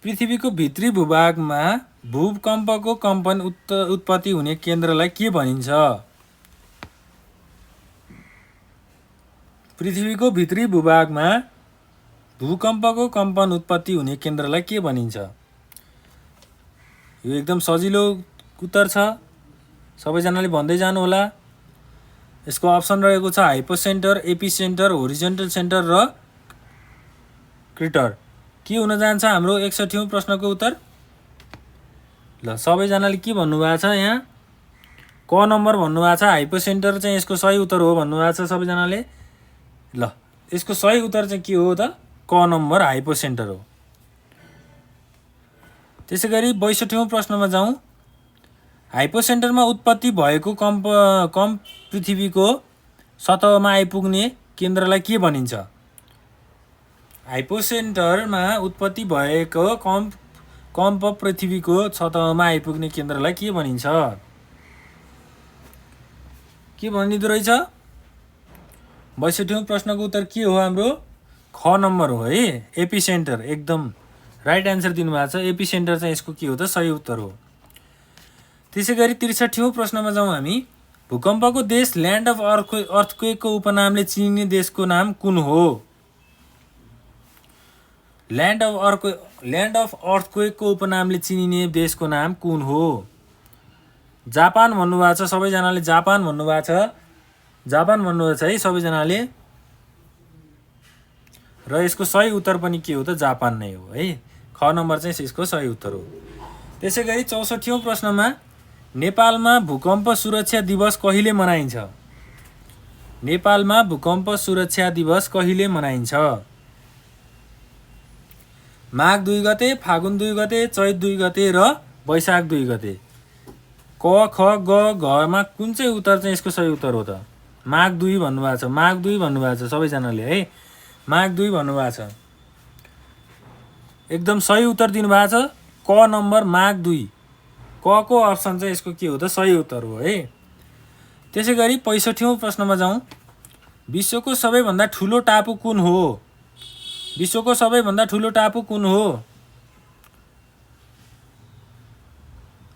पृथ्वीको भित्री भूभागमा भूकम्पको कम्पन उत्पत्ति हुने केन्द्रलाई के भनिन्छ? पृथ्वीको भित्री भूभागमा भूकम्पको कम्पन उत्पत्ति हुने केन्द्रलाई के भनिन्छ? यो एकदम सजिलो उत्तर छ, सबैजनाले भन्दै जानु होला। यसको अप्सन रहेको छ हाइपोसेन्टर, एपिसेन्टर, होरिजोन्टल सेन्टर र क्रिटर। के हुन जान्छ हाम्रो 61औं प्रश्नको उत्तर? ल सबैजनाले के भन्नुभएको छ यहाँ? क नम्बर भन्नुभएको छ। हाइपोसेन्टर चाहिँ यसको सही उत्तर हो भन्नुभएको छ सबैजनाले। ल यसको सही उत्तर चाहिँ के हो त? क नम्बर हाइपोसेन्टर हो। त्यसैगरी 62औं प्रश्नमा जाउँ। हाइपोसेन्टरमा उत्पत्ति भएको कम्प पृथ्वीको सतहमा आइपुग्ने केन्द्रलाई के भनिन्छ? हाइपोसेन्टरमा उत्पत्ति भएको कम्प पृथ्वीको सतहमा आइपुग्ने केन्द्रलाई के भनिन्छ? के भनिँदो रहेछ? 62औं प्रश्नको उत्तर के हो हाम्रो? ख नम्बर हो है, एपिसेन्टर। एकदम राइट एन्सर दिनुभएको छ। एपिसेन्टर चाहिँ यसको के हो त सही उत्तर हो। त्यसैगरी 63औं प्रश्नमा जाउँ हामी। भूकम्पको देश ल्यान्ड अफ अर्थक्वेकको उपनामले चिनिने देशको नाम कुन हो? ल्यान्ड अफ अर्थक्वेकको उपनामले चिनिने देशको नाम कुन हो? जापान भन्नुभएको छ सबैजनाले। जापान भन्नुभएको छ। जापान भन्नुभएको छ है सबैजनाले। र यसको सही उत्तर पनि के हो त? जापान नै हो है। ख नम्बर चाहिँ यसको सही उत्तर हो। त्यसैगरी 64औं प्रश्नमा नेपालमा भूकम्प सुरक्षा दिवस कहिले मनाइन्छ? नेपालमा भूकम्प सुरक्षा दिवस कहिले मनाइन्छ? माघ 2 गते, फागुन 2 गते, चैत 2 गते र वैशाख 2 गते। क ख ग घमा कुन चाहिँ उत्तर चाहिँ यसको सही उत्तर हो त? माघ 2 भन्नुभएको छ। माघ 2 भन्नुभएको छ सबैजनाले है। माघ 2 भन्नुभएको छ। एकदम सही उत्तर दिनुभएको छ। क नम्बर माघ 2। क को अप्सन चाहिँ यसको के हो त सही उत्तर हो है। त्यसैगरी 65औं प्रश्नमा जाउँ। विश्वको सबैभन्दा ठुलो टापु कुन हो? विश्वको सबैभन्दा ठुलो टापु कुन हो?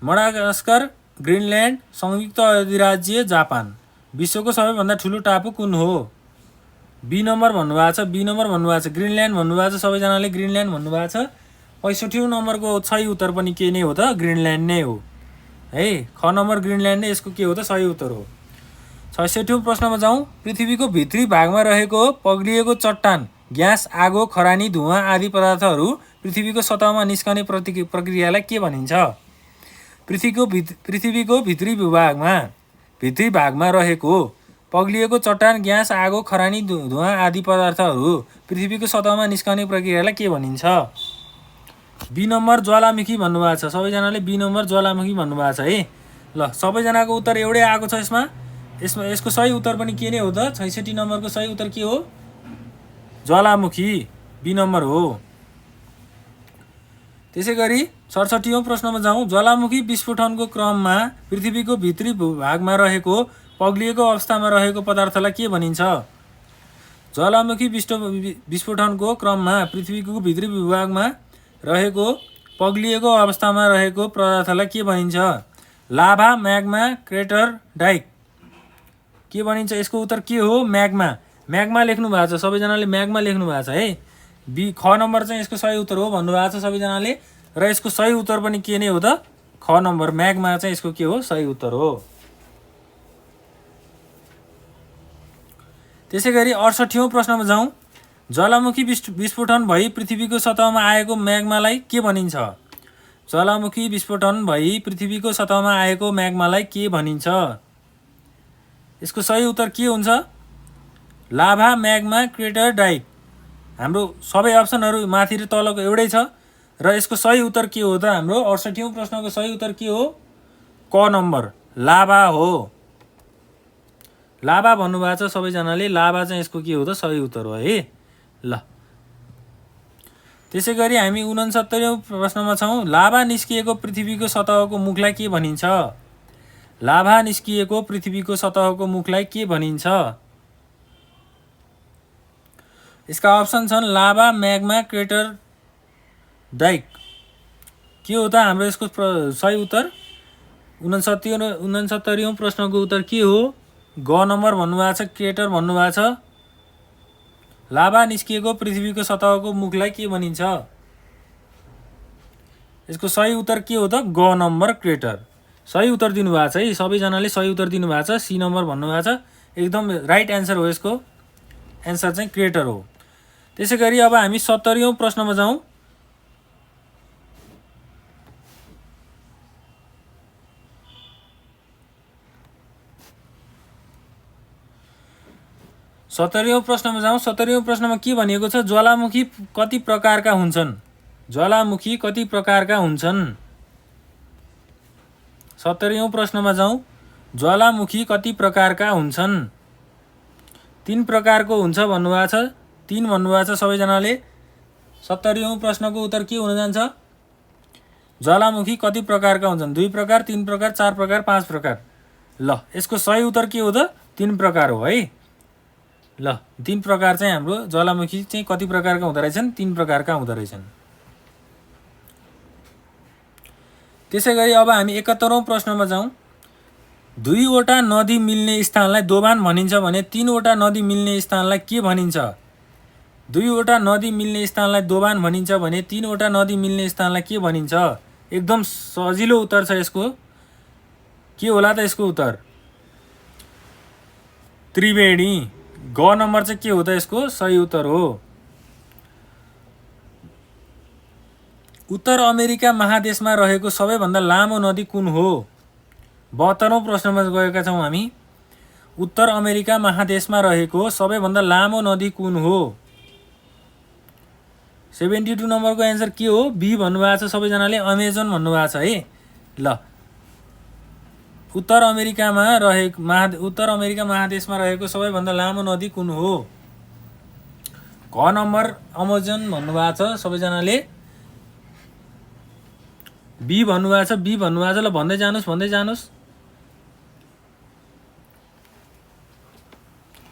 मडागास्कर, ग्रिनल्यान्ड, संयुक्त अधिराज्य, जापान। विश्वको सबैभन्दा ठुलो टापु कुन हो? बी नम्बर भन्नुभएको छ। बी नम्बर भन्नुभएको छ। ग्रिनल्यान्ड भन्नुभएको छ सबैजनाले। ग्रिनल्यान्ड भन्नुभएको छ। 65औं नम्बरको सही उत्तर पनि के नै हो त? ग्रिनल्यान्ड नै हो है। ख नम्बर ग्रिनल्यान्ड नै यसको के हो त सही उत्तर हो। 66औं प्रश्नमा जाउँ। पृथ्वीको भित्री भागमा रहेको पग्लिएको चट्टान, ग्यास, आगो, खरानी, धुवाँ आदि पदार्थहरू पृथ्वीको सतहमा निस्कने प्रक्रियालाई के भनिन्छ? पृथ्वीको भित्री भागमा रहेको पग्लिएको चट्टान, ग्यास, आगो, खरानी, धुवाँ आदि पदार्थहरू पृथ्वीको सतहमा निस्कने प्रक्रियालाई के भनिन्छ? बी नम्बर ज्वालामुखी भन्नुभएको छ सबैजनाले। बी नम्बर ज्वालामुखी भन्नुभएको छ है। ल सबैजनाको उत्तर एउटै आएको छ यसमा। यसको सही उत्तर पनि के नै हो त? 66 नम्बरको सही उत्तर के हो? ज्वालामुखी। बी नम्बर हो। त्यसैगरी 67औं प्रश्नमा जाउँ। ज्वालामुखी विस्फोटनको क्रममा पृथ्वीको भित्री भागमा रहेको पग्लिएको अवस्थामा रहेको पदार्थलाई के भनिन्छ? ज्वालामुखी विस्फोटनको क्रममा पृथ्वीको भित्री भागमा रहेको पग्लिएको अवस्थामा रहेको पदार्थलाई के भनिन्छ? लाभा, म्याग्मा, क्रेटर, डाइक। के भनिन्छ? यसको उत्तर के हो? म्याग्मा। म्याग्मा लेख्नु भएको छ सबैजनाले। म्याग्मा लेख्नु भएको छ है। बी ख नम्बर चाहिँ यसको सही उत्तर हो भन्नुभएको छ सबैजनाले। र यसको सही उत्तर पनि के नै हो त? ख नम्बर म्याग्मा चाहिँ यसको के हो? सही उत्तर हो। त्यसैगरी 68औं प्रश्नमा जाउँ। ज्वालामुखी विस्फोटन भई पृथ्वीको सतहमा आएको म्याग्मालाई के भनिन्छ? ज्वालामुखी विस्फोटन भई पृथ्वीको सतहमा आएको म्याग्मालाई के भनिन्छ? यसको सही उत्तर के हुन्छ? लाभा, म्याग्मा, क्रेटर, डाइक। हाम्रो सबै अप्सनहरू माथि र तलको एउटै छ। र यसको सही उत्तर के हो त? हाम्रो 68औं प्रश्नको सही उत्तर के हो? क नम्बर लाभा हो। लाभा भन्नुभएको छ सबैजनाले। लाभा चाहिँ यसको के हो त? सही उत्तर हो है। ल त्यसैगरी हामी 69औं प्रश्नमा छौँ। लाभा निस्किएको पृथ्वीको सतहको मुखलाई के भनिन्छ? लाभा निस्किएको पृथ्वीको सतहको मुखलाई के भनिन्छ? यसका अप्सन छन् लाभा, म्याग्मा, क्रेटर, डाइक। के हो त हाम्रो यसको सही उत्तर? 69औं प्रश्नको उत्तर के हो? ग नम्बर भन्नुभएको छ, क्रेटर भन्नुभएको छ। लाभा निस्किएको पृथ्वीको सतहको मुखलाई के भनिन्छ? यसको सही उत्तर के हो त? ग नम्बर क्रेटर। सही उत्तर दिनुभएको छ है, सबैजनाले सही उत्तर दिनुभएको छ। सी नम्बर भन्नुभएको छ, एकदम राइट एन्सर हो। यसको एन्सर चाहिँ क्रेटर हो। त्यसै गरी अब हामी 70औं प्रश्नमा जाउँ। सत्तरीऔं प्रश्नमा के भनिएको छ? ज्वालामुखी कति प्रकारका हुन्छन्? ज्वालामुखी कति प्रकारका हुन्छन्? 70औं प्रश्नमा जाउँ। ज्वालामुखी कति प्रकारका हुन्छन्? 3 प्रकारको हुन्छ भन्नुभएको छ। 3 भन्नुभएको छ सबैजनाले। 70औं प्रश्नको उत्तर के हुन जान्छ? ज्वालामुखी कति प्रकारका हुन्छन्? 2 प्रकार, 3 प्रकार, 4 प्रकार, 5 प्रकार। ल, यसको सही उत्तर के हो त? 3 प्रकार हो है। ल, 3 प्रकार चाहिँ हाम्रो ज्वालामुखी चाहिँ कति प्रकारका हुँदो रहेछन्? 3 प्रकारका हुँदो रहेछन्। त्यसै गरी अब हामी 71औं प्रश्नमा जाउँ। 2 वटा नदी मिल्ने स्थानलाई दोभान भनिन्छ भने 3 वटा नदी मिल्ने स्थानलाई के भनिन्छ? 2 वटा नदी मिल्ने स्थानलाई दोभान भनिन्छ भने 3 वटा नदी मिल्ने स्थानलाई के भनिन्छ? एकदम सजिलो उत्तर छ यसको। के होला त यसको उत्तर? त्रिवेणी। ग नम्बर चाहिँ के हो त यसको सही उत्तर हो। उत्तर अमेरिका महादेशमा रहेको सबैभन्दा लामो नदी कुन हो? 72औं प्रश्नमा गएका छौँ हामी। उत्तर अमेरिका महादेशमा रहेको सबैभन्दा लामो नदी कुन हो? 72 नम्बरको एन्सर के हो? बी भन्नुभएको छ सबैजनाले, अमेजन भन्नुभएको छ है। ल, उत्तर अमेरिका महादेशमा रहेको सबैभन्दा लामो नदी कुन हो? क नम्बर अमेजन भन्नुभएको छ सबैजनाले। बी भन्नुभएको छ, बी भन्नुभएको छ। ल, भन्दै जानुहोस्।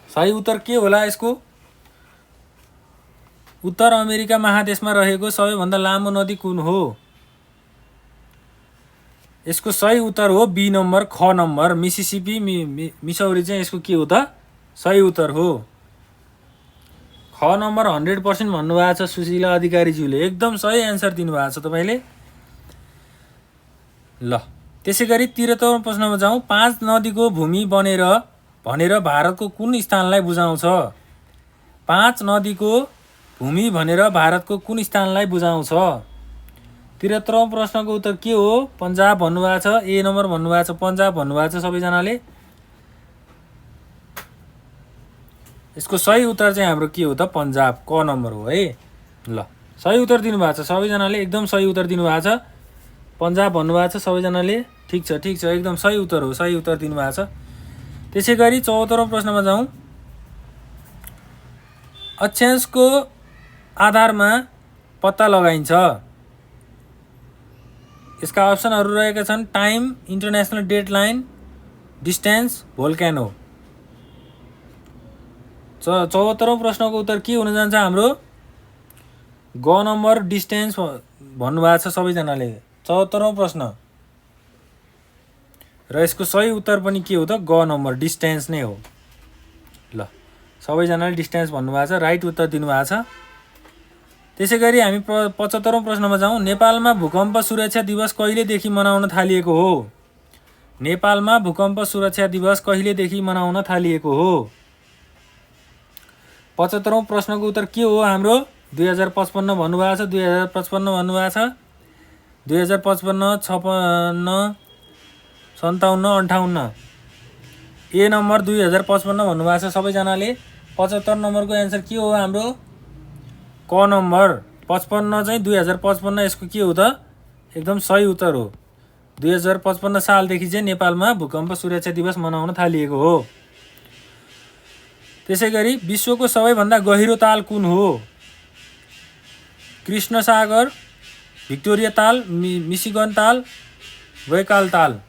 सही उत्तर के होला यसको? उत्तर अमेरिका महादेशमा रहेको सबैभन्दा लामो नदी कुन हो? यसको सही उत्तर हो बी नम्बर, ख नम्बर, मिसिसिपी, मिसौरी चाहिँ यसको के हो त? सही उत्तर हो। ख नम्बर 100% भन्नुभएको छ सुशीला अधिकारीज्यूले। एकदम सही एन्सर दिनुभएको छ तपाईँले। ल, त्यसै गरी 73औं प्रश्नमा जाउँ। 5 नदीको भूमि भनेर भारतको कुन स्थानलाई बुझाउँछ? 5 नदीको भूमि भनेर भारतको कुन स्थानलाई बुझाउँछ? 73औं प्रश्नको उत्तर के हो? पन्जाब भन्नुभएको छ। ए नम्बर भन्नुभएको छ, पन्जाब भन्नुभएको छ सबैजनाले। यसको सही उत्तर चाहिँ हाम्रो के हो त? पन्जाब, क नम्बर हो है। ल, सही उत्तर दिनुभएको छ सबैजनाले, एकदम सही उत्तर दिनुभएको छ। पन्जाब भन्नुभएको छ सबैजनाले। ठिक छ, एकदम सही उत्तर हो, सही उत्तर दिनुभएको छ। त्यसै गरी 74औं प्रश्नमा जाउँ। अक्षांशको आधारमा पत्ता लगाइन्छ। यसका अप्सनहरू रहेका छन् टाइम, इन्टरनेसनल डेडलाइन, डिस्टेन्स, भोल्क्यानो। 74औं प्रश्नको उत्तर के हुन जान्छ हाम्रो? ग नम्बर, डिस्टेन्स भन्नुभएको छ सबैजनाले। 74औं प्रश्न र यसको सही उत्तर पनि के हो त? ग नम्बर, डिस्टेन्स नै हो। ल, सबैजनाले डिस्टेन्स भन्नुभएको छ, राइट उत्तर दिनुभएको छ। त्यसै गरी हामी 75औं प्रश्नमा जाउँ। नेपालमा भूकम्प सुरक्षा दिवस कहिलेदेखि मनाउन थालिएको हो? नेपालमा भूकम्प सुरक्षा दिवस कहिलेदेखि मनाउन थालिएको हो? 75औं प्रश्नको उत्तर के हो हाम्रो? 2055 भन्नुभएको छ, 2055 भन्नुभएको छ, 2055, 56, 57, 58। ए नम्बर 2055 भन्नुभएको छ सबैजनाले। 75 नम्बरको एन्सर के हो हाम्रो? क नम्बर, 55 चाहिँ 2055 यसको के हो त? एकदम सही उत्तर हो। 2055 सालदेखि चाहिँ नेपालमा भूकम्प सुरक्षा दिवस मनाउन थालिएको हो। त्यसै गरी विश्वको सबैभन्दा गहिरो ताल कुन हो? कृष्ण सागर, भिक्टोरिया ताल, मिशिगन ताल, बैकाल ताल।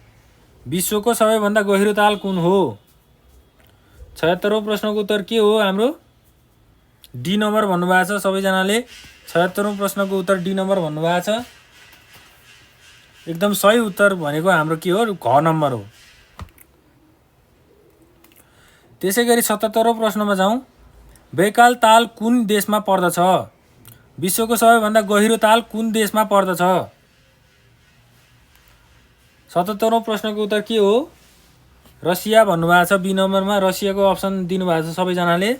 विश्वको सबैभन्दा गहिरो ताल कुन हो? 76औं प्रश्नको उत्तर के हो हाम्रो? डी नम्बर भन्नुभएको छ सबैजनाले। 76औं प्रश्नको उत्तर डी नम्बर भन्नुभएको छ। एकदम सही उत्तर भनेको हाम्रो के हो? घ नम्बर हो। त्यसै गरी 77औं प्रश्नमा जाउँ। बैकाल ताल कुन देशमा पर्दछ? विश्वको सबैभन्दा गहिरो ताल कुन देशमा पर्दछ? 77औं प्रश्नको उत्तर के हो? रसिया भन्नुभएको छ। बी नम्बरमा रसियाको अप्सन दिनुभएको छ सबैजनाले।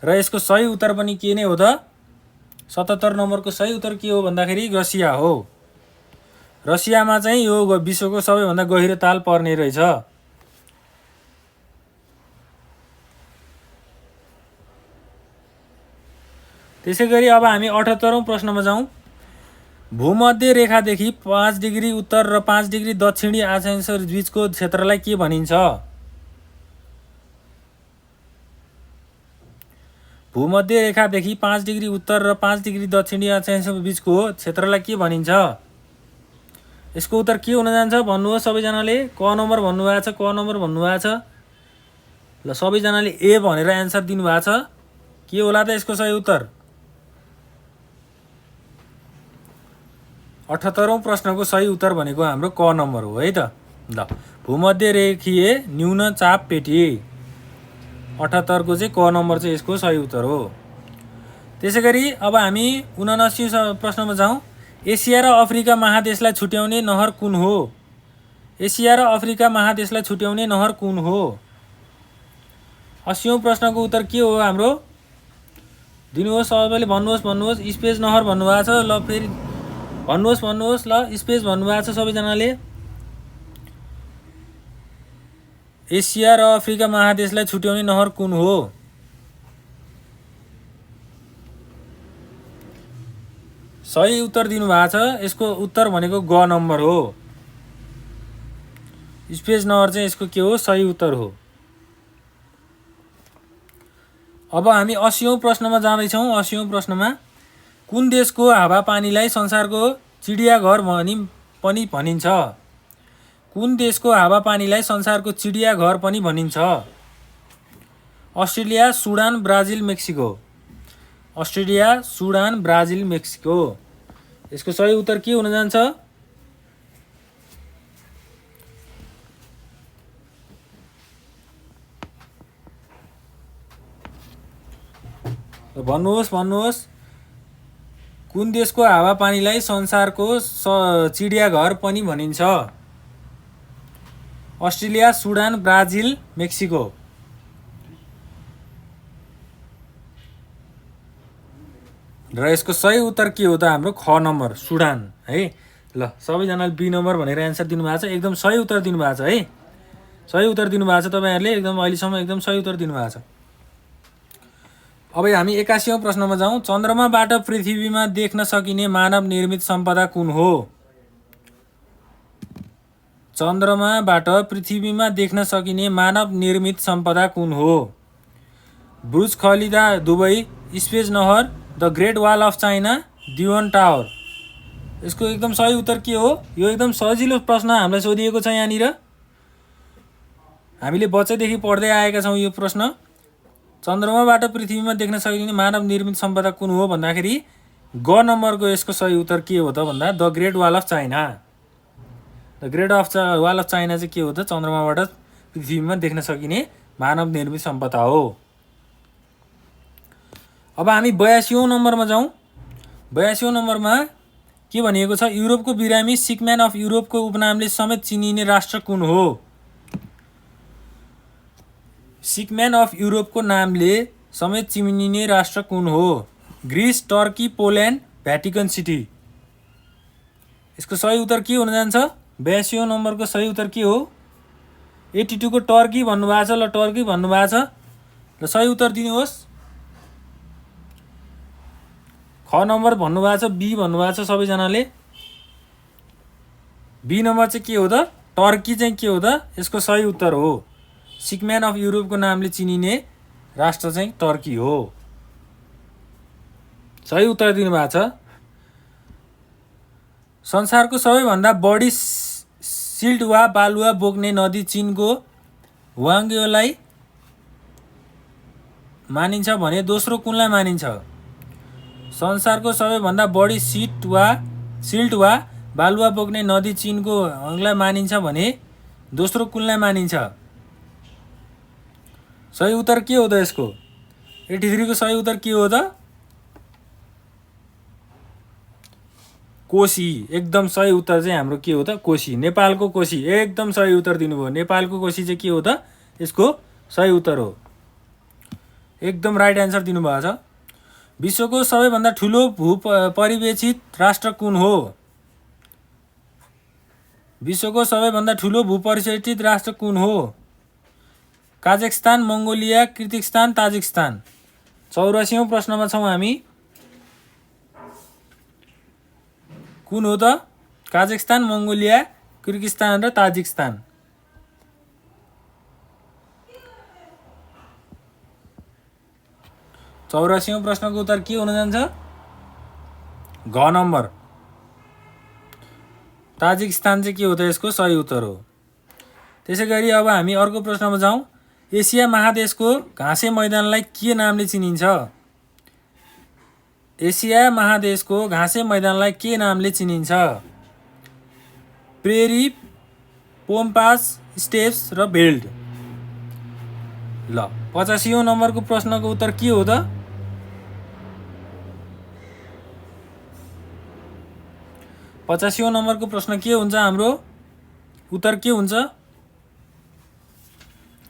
र यसको सही उत्तर पनि के नै हो त? 77 नम्बरको सही उत्तर के हो भन्दाखेरि रसिया हो। रसियामा चाहिँ यो विश्वको सबैभन्दा गहिरो ताल पर्ने रहेछ। त्यसै गरी अब हामी 78औं प्रश्नमा जाउँ। भूमध्य रेखादेखि 5 डिग्री उत्तर र 5 डिग्री दक्षिणी अक्षांश बीचको क्षेत्रलाई के भनिन्छ? भूमध्य रेखादेखि 5 डिग्री उत्तर र 5 डिग्री दक्षिणी अक्षांश बीचको क्षेत्रलाई के भनिन्छ? यसको उत्तर के हुन जान्छ भन्नुहोस् सबैजनाले। क नम्बर भन्नुभएको छ, क नम्बर भन्नुभएको छ। ल सबैजनाले ए भनेर एन्सर दिनुभएको छ। के होला त यसको सही उत्तर? 78औं प्रश्नको सही उत्तर भनेको हाम्रो क नम्बर हो है त। ल भूमध्य रेखीय न्यून चाप पेटी 78 को चाहिँ क नम्बर चाहिँ यसको सही उत्तर हो। त्यसै गरी अब हामी 79 प्रश्नमा जाउँ। एसिया र अफ्रिका महादेशलाई छुट्याउने नहर कुन हो? एसिया र अफ्रिका महादेशलाई छुट्याउने नहर कुन हो? 80औं प्रश्नको उत्तर के हो हाम्रो? दिनुहोस् सबैले भन्नुहोस्। स्पेस नहर भन्नुभएको छ। ल फेरि भन्नुहोस्। ल स्पेस भन्नुभएको छ सबैजनाले। एसिया र अफ्रिका महादेशलाई छुट्याउने नहर कुन हो? सही उत्तर दिनुभएको छ। यसको उत्तर भनेको ग नम्बर हो। स्पेस नहर चाहिँ यसको के हो? सही उत्तर हो। अब हामी 80औं प्रश्नमा जाँदैछौँ। 80औं प्रश्नमा कुन देशको हावापानीलाई संसारको चिडियाघर पनि भनिन्छ? कुन देशको हावापानीलाई संसारको चिडियाघर पनि भनिन्छ? Australia, Sudan, Brazil, Mexico. Australia, Sudan, Brazil, Mexico. यसको सही उत्तर के हुन जान्छ? भन्नुहोस्। कुन देशको हावापानीलाई संसारको चिडियाघर पनि भनिन्छ? Australia, Sudan, Brazil, Mexico. र यसको सही उत्तर के हो त हाम्रो? ख नम्बर सुडान है। ल सबैजनाले बी नम्बर भनेर एन्सर दिनुभएको छ। एकदम सही उत्तर दिनुभएको छ है। सही उत्तर दिनुभएको छ तपाईँहरूले। एकदम अहिलेसम्म एकदम सही उत्तर दिनुभएको छ। अब हामी 81औं प्रश्नमा जाउँ। चन्द्रमाबाट पृथ्वीमा देख्न सकिने मानव निर्मित सम्पदा कुन हो? चन्द्रमाबाट पृथ्वीमा देख्न सकिने मानव निर्मित सम्पदा कुन हो? बुर्ज खलिफा दुबई, स्पेस नहर, the great wall of China, दिवन टावर। यसको एकदम सही उत्तर के हो? यो एकदम सजिलो प्रश्न हामीलाई सोधिएको छ यहाँनिर। हामीले बच्चैदेखि पढ्दै आएका छौँ यो प्रश्न। चन्द्रमाबाट पृथ्वीमा देख्न सकिने मानव निर्मित सम्पदा कुन हो भन्दाखेरि ग नम्बरको यसको सही उत्तर के हो त भन्दा the great wall of China. The great wall of China चाहिँ के हो त? चन्द्रमाबाट पृथ्वीमा देख्न सकिने मानव निर्मित सम्पदा हो। अब हामी 82औं नम्बरमा जाउँ। 82औं नम्बरमा के भनिएको छ? युरोपको बिरामी सिकम्यान अफ युरोपको उपनामले समेत चिनिने राष्ट्र कुन हो? सिकम्यान अफ युरोपको नामले समेत चिनिने राष्ट्र कुन हो? Greece, Turkey, Poland, Vatican City. यसको सही उत्तर के हुन जान्छ? 82औं नम्बरको सही उत्तर के हो? 82 को टर्की भन्नुभएको छ। ल टर्की भन्नुभएको छ। ल सही उत्तर दिनुहोस्। ख नम्बर भन्नुभएको छ। बी भन्नुभएको छ सबैजनाले। बी नम्बर चाहिँ के हो त? टर्की चाहिँ के हो त? यसको सही उत्तर हो। सिकम्यान अफ युरोपको नामले चिनिने राष्ट्र चाहिँ टर्की हो। सही उत्तर दिनुभएको छ। संसारको सबैभन्दा बढी सिल्ट वा बालुवा बोक्ने नदी चीनको ह्वाङ्ग्योलाई मानिन्छ भने दोस्रो कुनलाई मानिन्छ? संसारको सबैभन्दा बढी सिल्ट वा बालुवा बोक्ने नदी चीनको ह्वाङ्ग्योलाई मानिन्छ भने दोस्रो कुनलाई मानिन्छ? सही उत्तर के हो त यसको? 83 को सही उत्तर के हो त? कोशी। एकदम सही उत्तर चाहिँ हाम्रो के हो त? कोशी। नेपालको कोशी। एकदम सही उत्तर दिनुभयो। नेपालको कोशी चाहिँ के हो त? यसको सही उत्तर हो। एकदम राइट एन्सर दिनुभएको छ। विश्वको सबैभन्दा ठुलो भूपरिवेक्षित राष्ट्र कुन हो? विश्वको सबैभन्दा ठुलो भूपरिवेक्षित राष्ट्र कुन हो? काजाखस्तान, मङ्गोलिया, किर्गिस्तान, ताजिकिस्तान। 84औं प्रश्नमा छौँ हामी। कुन हो त? काजाखस्तान, मङ्गोलिया, किर्गिस्तान र ताजिकिस्तान। चौरासीऔं प्रश्नको उत्तर के हुन जान्छ? घ नम्बर। ताजिकिस्तान चाहिँ के हो त? यसको सही उत्तर हो। त्यसै गरी अब हामी अर्को प्रश्नमा जाउँ। एसिया महादेशको घाँसे मैदानलाई के नामले चिनिन्छ? एसिया महादेशको घाँसे मैदानलाई के नामले चिनिन्छ? प्रेरी, पोम्पास, स्टेप्स र बेल्ट। ल 85औं नम्बरको प्रश्नको उत्तर के हो त? 85औं नम्बरको प्रश्न के हुन्छ हाम्रो? उत्तर के हुन्छ?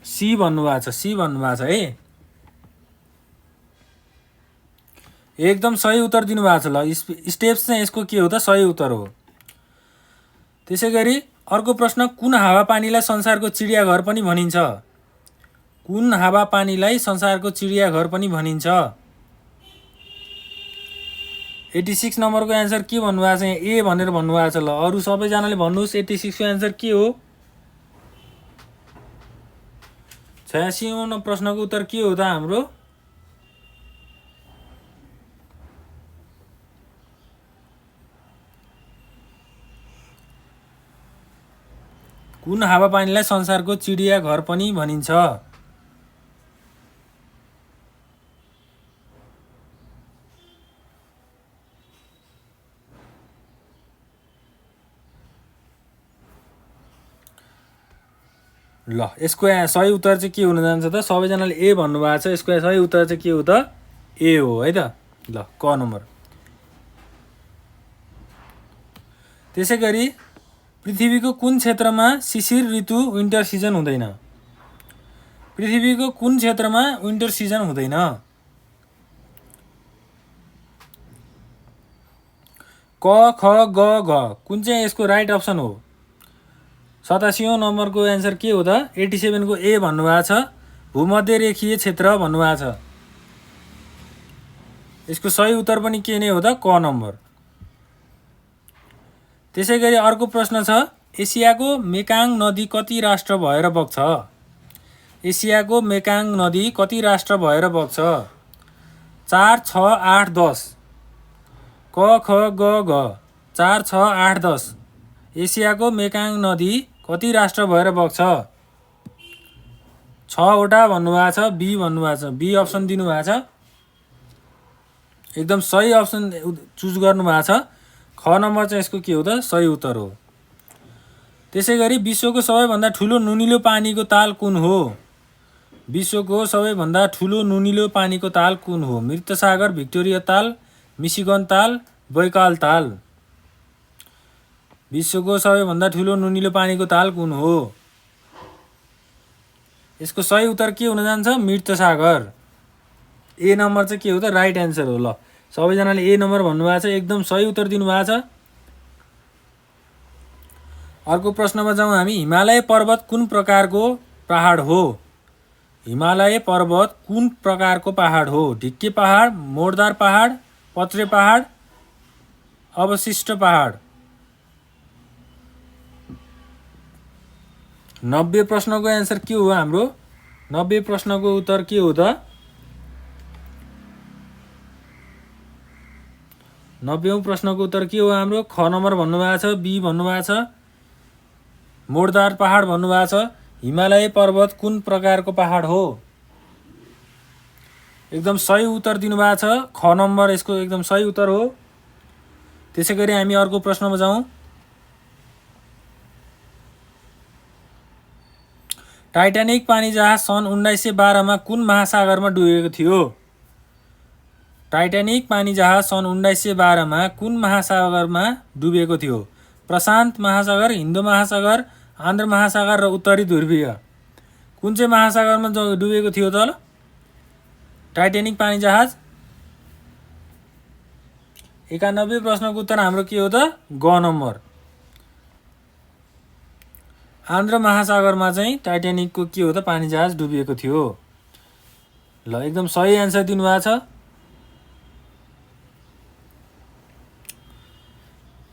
सी भन्नुभएको छ। सी भन्नुभएको छ है। एकदम सही उत्तर दिनुभएको छ। ल स्टेप्स चाहिँ यसको के हो त? सही उत्तर हो। त्यसै गरी अर्को प्रश्न, कुन हावापानीलाई संसारको चिडियाघर पनि भनिन्छ? कुन हावापानीलाई संसारको चिडियाघर पनि भनिन्छ? 86 नम्बरको एन्सर के भन्नुभएको छ? यहाँ ए भनेर भन्नुभएको छ। ल अरू सबैजनाले भन्नुहोस् 86 को एन्सर के हो? 86औं प्रश्नको उत्तर के हो त हाम्रो? कुन हावापानीलाई संसारको चिडियाघर पनि भनिन्छ? ल यसको सही उत्तर चाहिँ के हुन जान्छ त? सबैजनाले ए भन्नुभएको छ। यसको सही उत्तर चाहिँ के हो त? ए हो है त। ल क नम्बर। त्यसै गरी पृथ्वीको कुन क्षेत्रमा शिशिर ऋतु विन्टर सिजन हुँदैन? पृथ्वीको कुन क्षेत्रमा विन्टर सिजन हुँदैन? क, ख, ग, घ। कुन चाहिँ यसको राइट अप्सन हो? 87औं नम्बरको एन्सर के हो त? 87 को ए भन्नुभएको छ। भूमध्यरेखीय क्षेत्र भन्नुभएको छ। यसको सही उत्तर पनि के नै हो त? क नम्बर। त्यसै गरी अर्को प्रश्न छ, एसियाको मेकाङ नदी कति राष्ट्र भएर बग्छ? एसियाको मेकाङ नदी कति राष्ट्र भएर बग्छ? 4, 6, 8, 10। क, ख, ग, घ। 4, 6, 8, 10। एसियाको मेकाङ नदी कति राष्ट्र भएर बग्छ? 6 वटा भन्नुभएको छ। बी भन्नुभएको छ। बी अप्सन दिनुभएको छ। एकदम सही अप्सन चुज गर्नुभएको छ। ख नम्बर चाहिँ यसको के हो त? सही उत्तर हो। त्यसै गरी विश्वको सबैभन्दा ठुलो नुनिलो पानीको ताल कुन हो? विश्वको सबैभन्दा ठुलो नुनिलो पानीको ताल कुन हो? मृतसागर, भिक्टोरिया ताल, मिशिगन ताल, बैकाल ताल। विश्वको सबैभन्दा ठुलो नुनिलो पानीको ताल कुन हो? यसको सही उत्तर के हुन जान्छ? मृतसागर। ए नम्बर चाहिँ के हो त? राइट एन्सर हो। ल सबैजनाले ए नम्बर भन्नुभएको छ। एकदम सही उत्तर दिनुभएको छ। अर्को प्रश्नमा जाउँ हामी। हिमालय पर्वत कुन प्रकारको पहाड हो? हिमालय पर्वत कुन प्रकारको पहाड हो? ढिक्के पहाड, मोडदार पहाड, पत्रे पहाड, अवशिष्ट पहाड। 90 प्रश्नको एन्सर के हो हाम्रो? 90 प्रश्नको उत्तर के हो त? 90औं प्रश्नको उत्तर के हो हाम्रो? ख नम्बर भन्नुभएको छ। बी भन्नुभएको छ। मोडदार पहाड भन्नुभएको छ। हिमालय पर्वत कुन प्रकारको पहाड हो? एकदम सही उत्तर दिनुभएको छ। ख नम्बर यसको एकदम सही उत्तर हो। त्यसै गरी हामी अर्को प्रश्नमा जाउँ। टाइटानिक पानी जहाज सन् 1912 मा कुन महासागरमा डुबेको थियो? टाइटानिक पानी जहाज सन् 1912 मा कुन महासागरमा डुबेको थियो? प्रशान्त महासागर, हिन्द महासागर, आन्ध्र महासागर र उत्तरी ध्रुवीय कुन चाहिँ महासागरमा डुबेको थियो त? टाइटानिक पानी जहाज। 91 प्रश्नको उत्तर हाम्रो के हो त? ग नम्बर। आन्ध्र महासागरमा चाहिँ टाइटानिकको के हो त? पानी जहाज डुबिएको थियो। ल एकदम सही एन्सर दिनुभएको छ।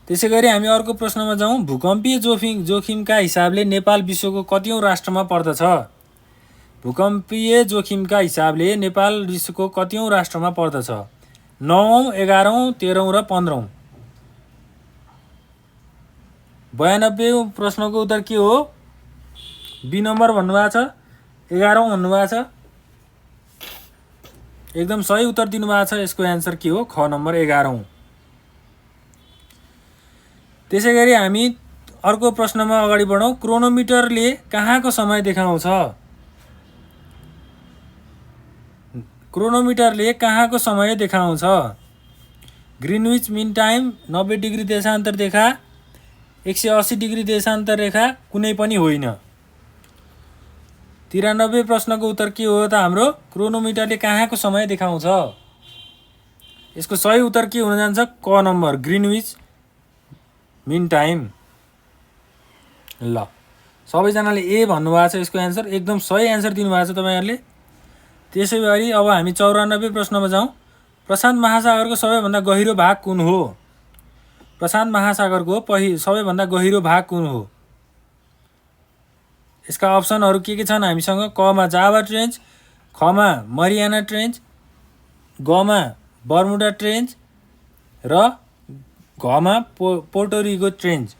त्यसै गरी हामी अर्को प्रश्नमा जाउँ। भूकम्पीय जोखिमका हिसाबले नेपाल विश्वको कतिऔं राष्ट्रमा पर्दछ? भूकम्पीय जोखिमका हिसाबले नेपाल विश्वको कतिऔं राष्ट्रमा पर्दछ? 9औं, 11औं, 13औं र 15औं। 92औं प्रश्नको उत्तर के हो? बी नम्बर भन्नुभएको छ। 11औं भन्नुभएको छ। एकदम सही उत्तर दिनुभएको छ। यसको एन्सर के हो? ख नम्बर 11औं। त्यसै गरी हामी अर्को प्रश्नमा अगाडि बढौँ। क्रोनोमिटरले कहाँको समय देखाउँछ? क्रोनोमिटरले कहाँको समय देखाउँछ? ग्रिनविच मिन टाइम, 90 डिग्री देशान्तर रेखा, 180 डिग्री देशान्तर रेखा, कुनै पनि होइन। 93 प्रश्नको उत्तर के हो त हाम्रो? क्रोनोमिटरले कहाँको समय देखाउँछ? यसको सही उत्तर के हुन जान्छ? क नम्बर, ग्रिनविच मिन टाइम। ल सबैजनाले ए भन्नुभएको छ। यसको एन्सर एकदम सही एन्सर दिनुभएको छ तपाईँहरूले। त्यसै गरी अब हामी 94 प्रश्नमा जाउँ। प्रशान्त महासागरको सबैभन्दा गहिरो भाग कुन हो? प्रशान्त महासागरको सबैभन्दा गहिरो भाग कुन हो? यसका अप्सनहरू के छन् हामीसँग? क मा जाभा ट्रेन्च, ख मा मरियाना ट्रेन्च, ग मा बर्मुडा ट्रेन्च र घ मा पोर्टोरिको ट्रेन्च।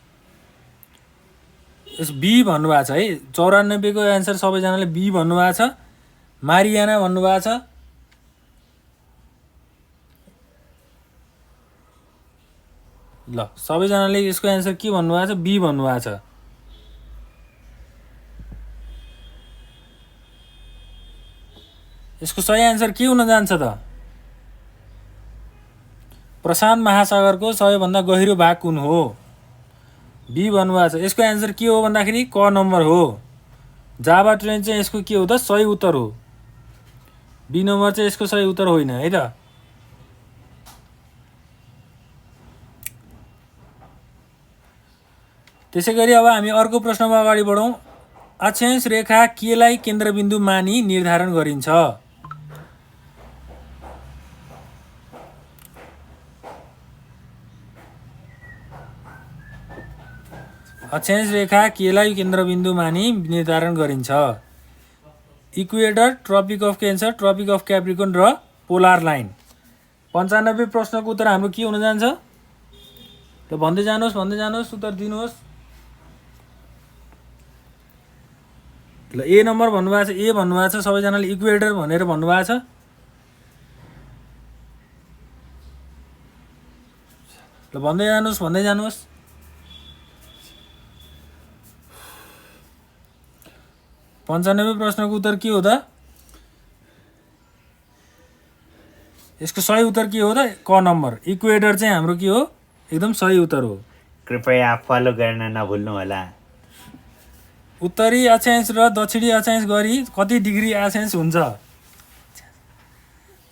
यस बी भन्नुभएको छ है। 94 को एन्सर सबैजनाले बी भन्नुभएको छ। मारियाना भन्नुभएको छ। ल सबैजनाले यसको एन्सर के भन्नुभएको छ? बी भन्नुभएको छ। यसको सही एन्सर के हुन जान्छ त? प्रशान्त महासागरको सबैभन्दा गहिरो भाग कुन हो? बी भन्नुभएको छ। यसको एन्सर के हो भन्दाखेरि क नम्बर हो। जाभा ट्रेन चाहिँ यसको के हो त? सही उत्तर हो। बी नम्बर चाहिँ यसको सही उत्तर होइन है त। त्यसै गरी अब हामी अर्को प्रश्नमा अगाडि बढौँ। अक्षांश रेखा केलाई केन्द्रबिन्दु मानी निर्धारण गरिन्छ? अक्षांश रेखा केलाई केन्द्रबिन्दु मानी निर्धारण गरिन्छ? Equator, Tropic of Cancer, Tropic of Capricorn र पोलार लाइन। 95 प्रश्नको उत्तर हाम्रो के हुन जान्छ? ल भन्दै जानुहोस्, उत्तर दिनुहोस्। ल ए नम्बर भन्नुभएको छ। ए भन्नुभएको छ। सबैजनाले इक्वेटर भनेर भन्नुभएको छ। ल भन्दै जानुहोस्। 95 प्रश्नको उत्तर के हो त? यसको सही उत्तर के हो त? क नम्बर, इक्वेटर चाहिँ हाम्रो के हो? एकदम सही उत्तर हो। कृपया फलो गर्न नभुल्नुहोला। उत्तरी अक्षांश र दक्षिणी अक्षांश गरी कति डिग्री अक्षांश हुन्छ?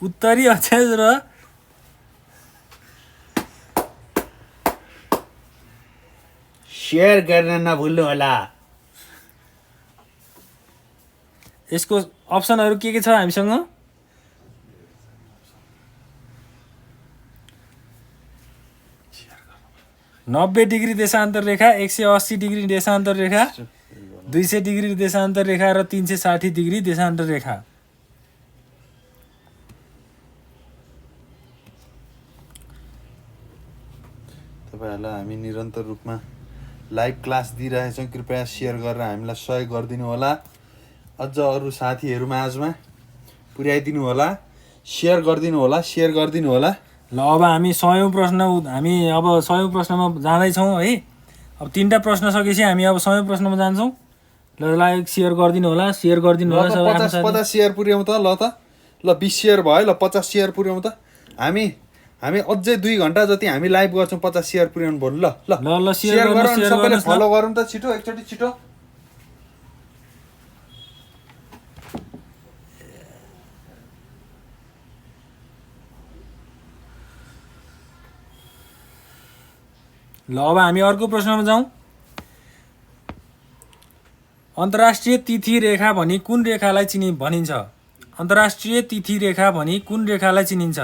उत्तरी अक्षांश र शेयर गर्न नभुल्नुहोला। यसको अप्सनहरू के छ हामीसँग? नब्बे डिग्री देशान्तर रेखा, 180 डिग्री देशान्तर रेखा, 200 डिग्री देशान्तर रेखा र 360 डिग्री देशान्तर रेखा। तपाईँहरूलाई हामी निरन्तर रूपमा लाइभ क्लास दिइरहेछौँ, कृपया सेयर गरेर हामीलाई सहयोग गरिदिनु होला। अझ अरू साथीहरू माझमा पुर्याइदिनु होला, सेयर गरिदिनु होला, सेयर गरिदिनु होला। ल अब हामी 100औं प्रश्न हामी अब 100औं प्रश्नमा जाँदैछौँ है। अब 3टा प्रश्न सकेपछि हामी अब 100औं प्रश्नमा जान्छौँ। ल लाइक सेयर गरिदिनु होला, सेयर गरिदिनु ल होला त सबै आफ्नो 50 साथी। 50 सेयर पुर्याउँ त, ल त, ल 20 सेयर भयो, ल 50 सेयर पुर्याउँ त। हामी अझै 2 घन्टा जति हामी लाइभ गर्छौँ, 50 सेयर पुर्याउनु पर्यो। ल ल ल सेयर सेयर गर्नुहोस्, गरौँ, सेयर सबैले गर्नुहोस् ल। फलो गरौँ त, छिटो एकचोटि छिटो। ल अब हामी अर्को प्रश्नमा जाउँ। अन्तर्राष्ट्रिय तिथि रेखा भनी कुन रेखालाई भनिन्छ? अन्तर्राष्ट्रिय तिथि रेखा भनी कुन रेखालाई चिनिन्छ?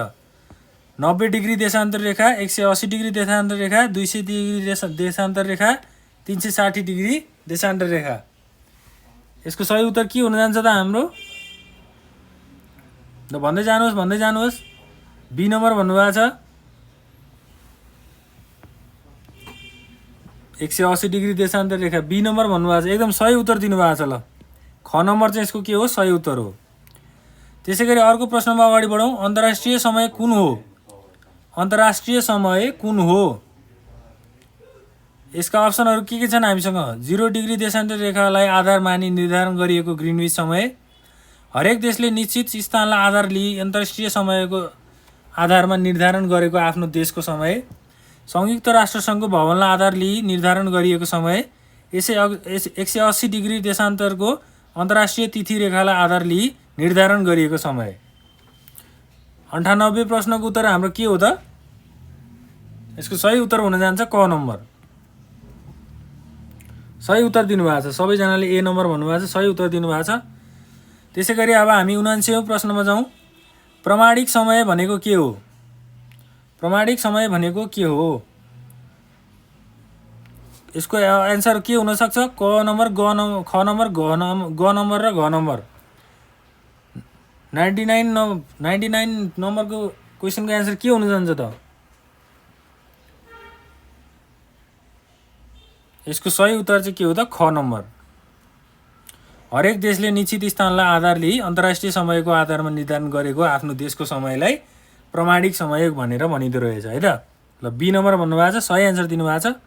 90 डिग्री देशान्तर रेखा, 180 डिग्री देशान्तर रेखा, 200 डिग्री देशान्तर रेखा, 360 डिग्री देशान्तर रेखा। यसको सही उत्तर के हुन जान्छ त हाम्रो? ल भन्दै जानुहोस्, भन्दै जानुहोस्। बी नम्बर भन्नुभएको छ। 180 डिग्री देशान्तर रेखा बी नम्बर भन्नुभएको छ। एकदम सही उत्तर दिनुभएको छ। ल ख नम्बर चाहिँ यसको के हो? सही उत्तर हो। त्यसै गरी अर्को प्रश्नमा अगाडि बढौँ। अन्तर्राष्ट्रिय समय कुन हो? अन्तर्राष्ट्रिय समय कुन हो? यसका अप्सनहरू के छन् हामीसँग? 0 डिग्री देशान्तर रेखालाई आधार मानी निर्धारण गरिएको ग्रिनविच समय, हरेक देशले निश्चित स्थानलाई आधार लिई अन्तर्राष्ट्रिय समयको आधारमा निर्धारण गरेको आफ्नो देशको समय, संयुक्त राष्ट्रसङ्घको भवनलाई आधार लिई निर्धारण गरिएको समय, 180 डिग्री देशान्तरको अन्तर्राष्ट्रिय तिथि रेखालाई आधार लिई निर्धारण गरिएको समय। 98 प्रश्नको उत्तर हाम्रो के हो त? यसको सही उत्तर हुन जान्छ क नम्बर। सही उत्तर दिनुभएको छ। सबैजनाले ए नम्बर भन्नुभएको छ, सही उत्तर दिनुभएको छ। त्यसै गरी अब हामी 79औं प्रश्नमा जाउँ। प्रमाणिक समय भनेको के हो? प्रमाणिक समय भनेको के हो? यसको एन्सर के हुन सक्छ? क नम्बर, ख नम्बर, ग नम्बर र घ नम्बर। 99 नम्बरको क्वेसनको एन्सर के हुन जान्छ त? यसको सही उत्तर चाहिँ के हो त? ख नम्बर। हरेक देशले निश्चित स्थानलाई आधार लिई अन्तर्राष्ट्रिय समयको आधारमा निर्धारण गरेको आफ्नो देशको समयलाई प्रमाणिक समय भनेर भनिँदो रहेछ है त। ल बी नम्बर भन्नुभएको छ, सही एन्सर दिनुभएको छ।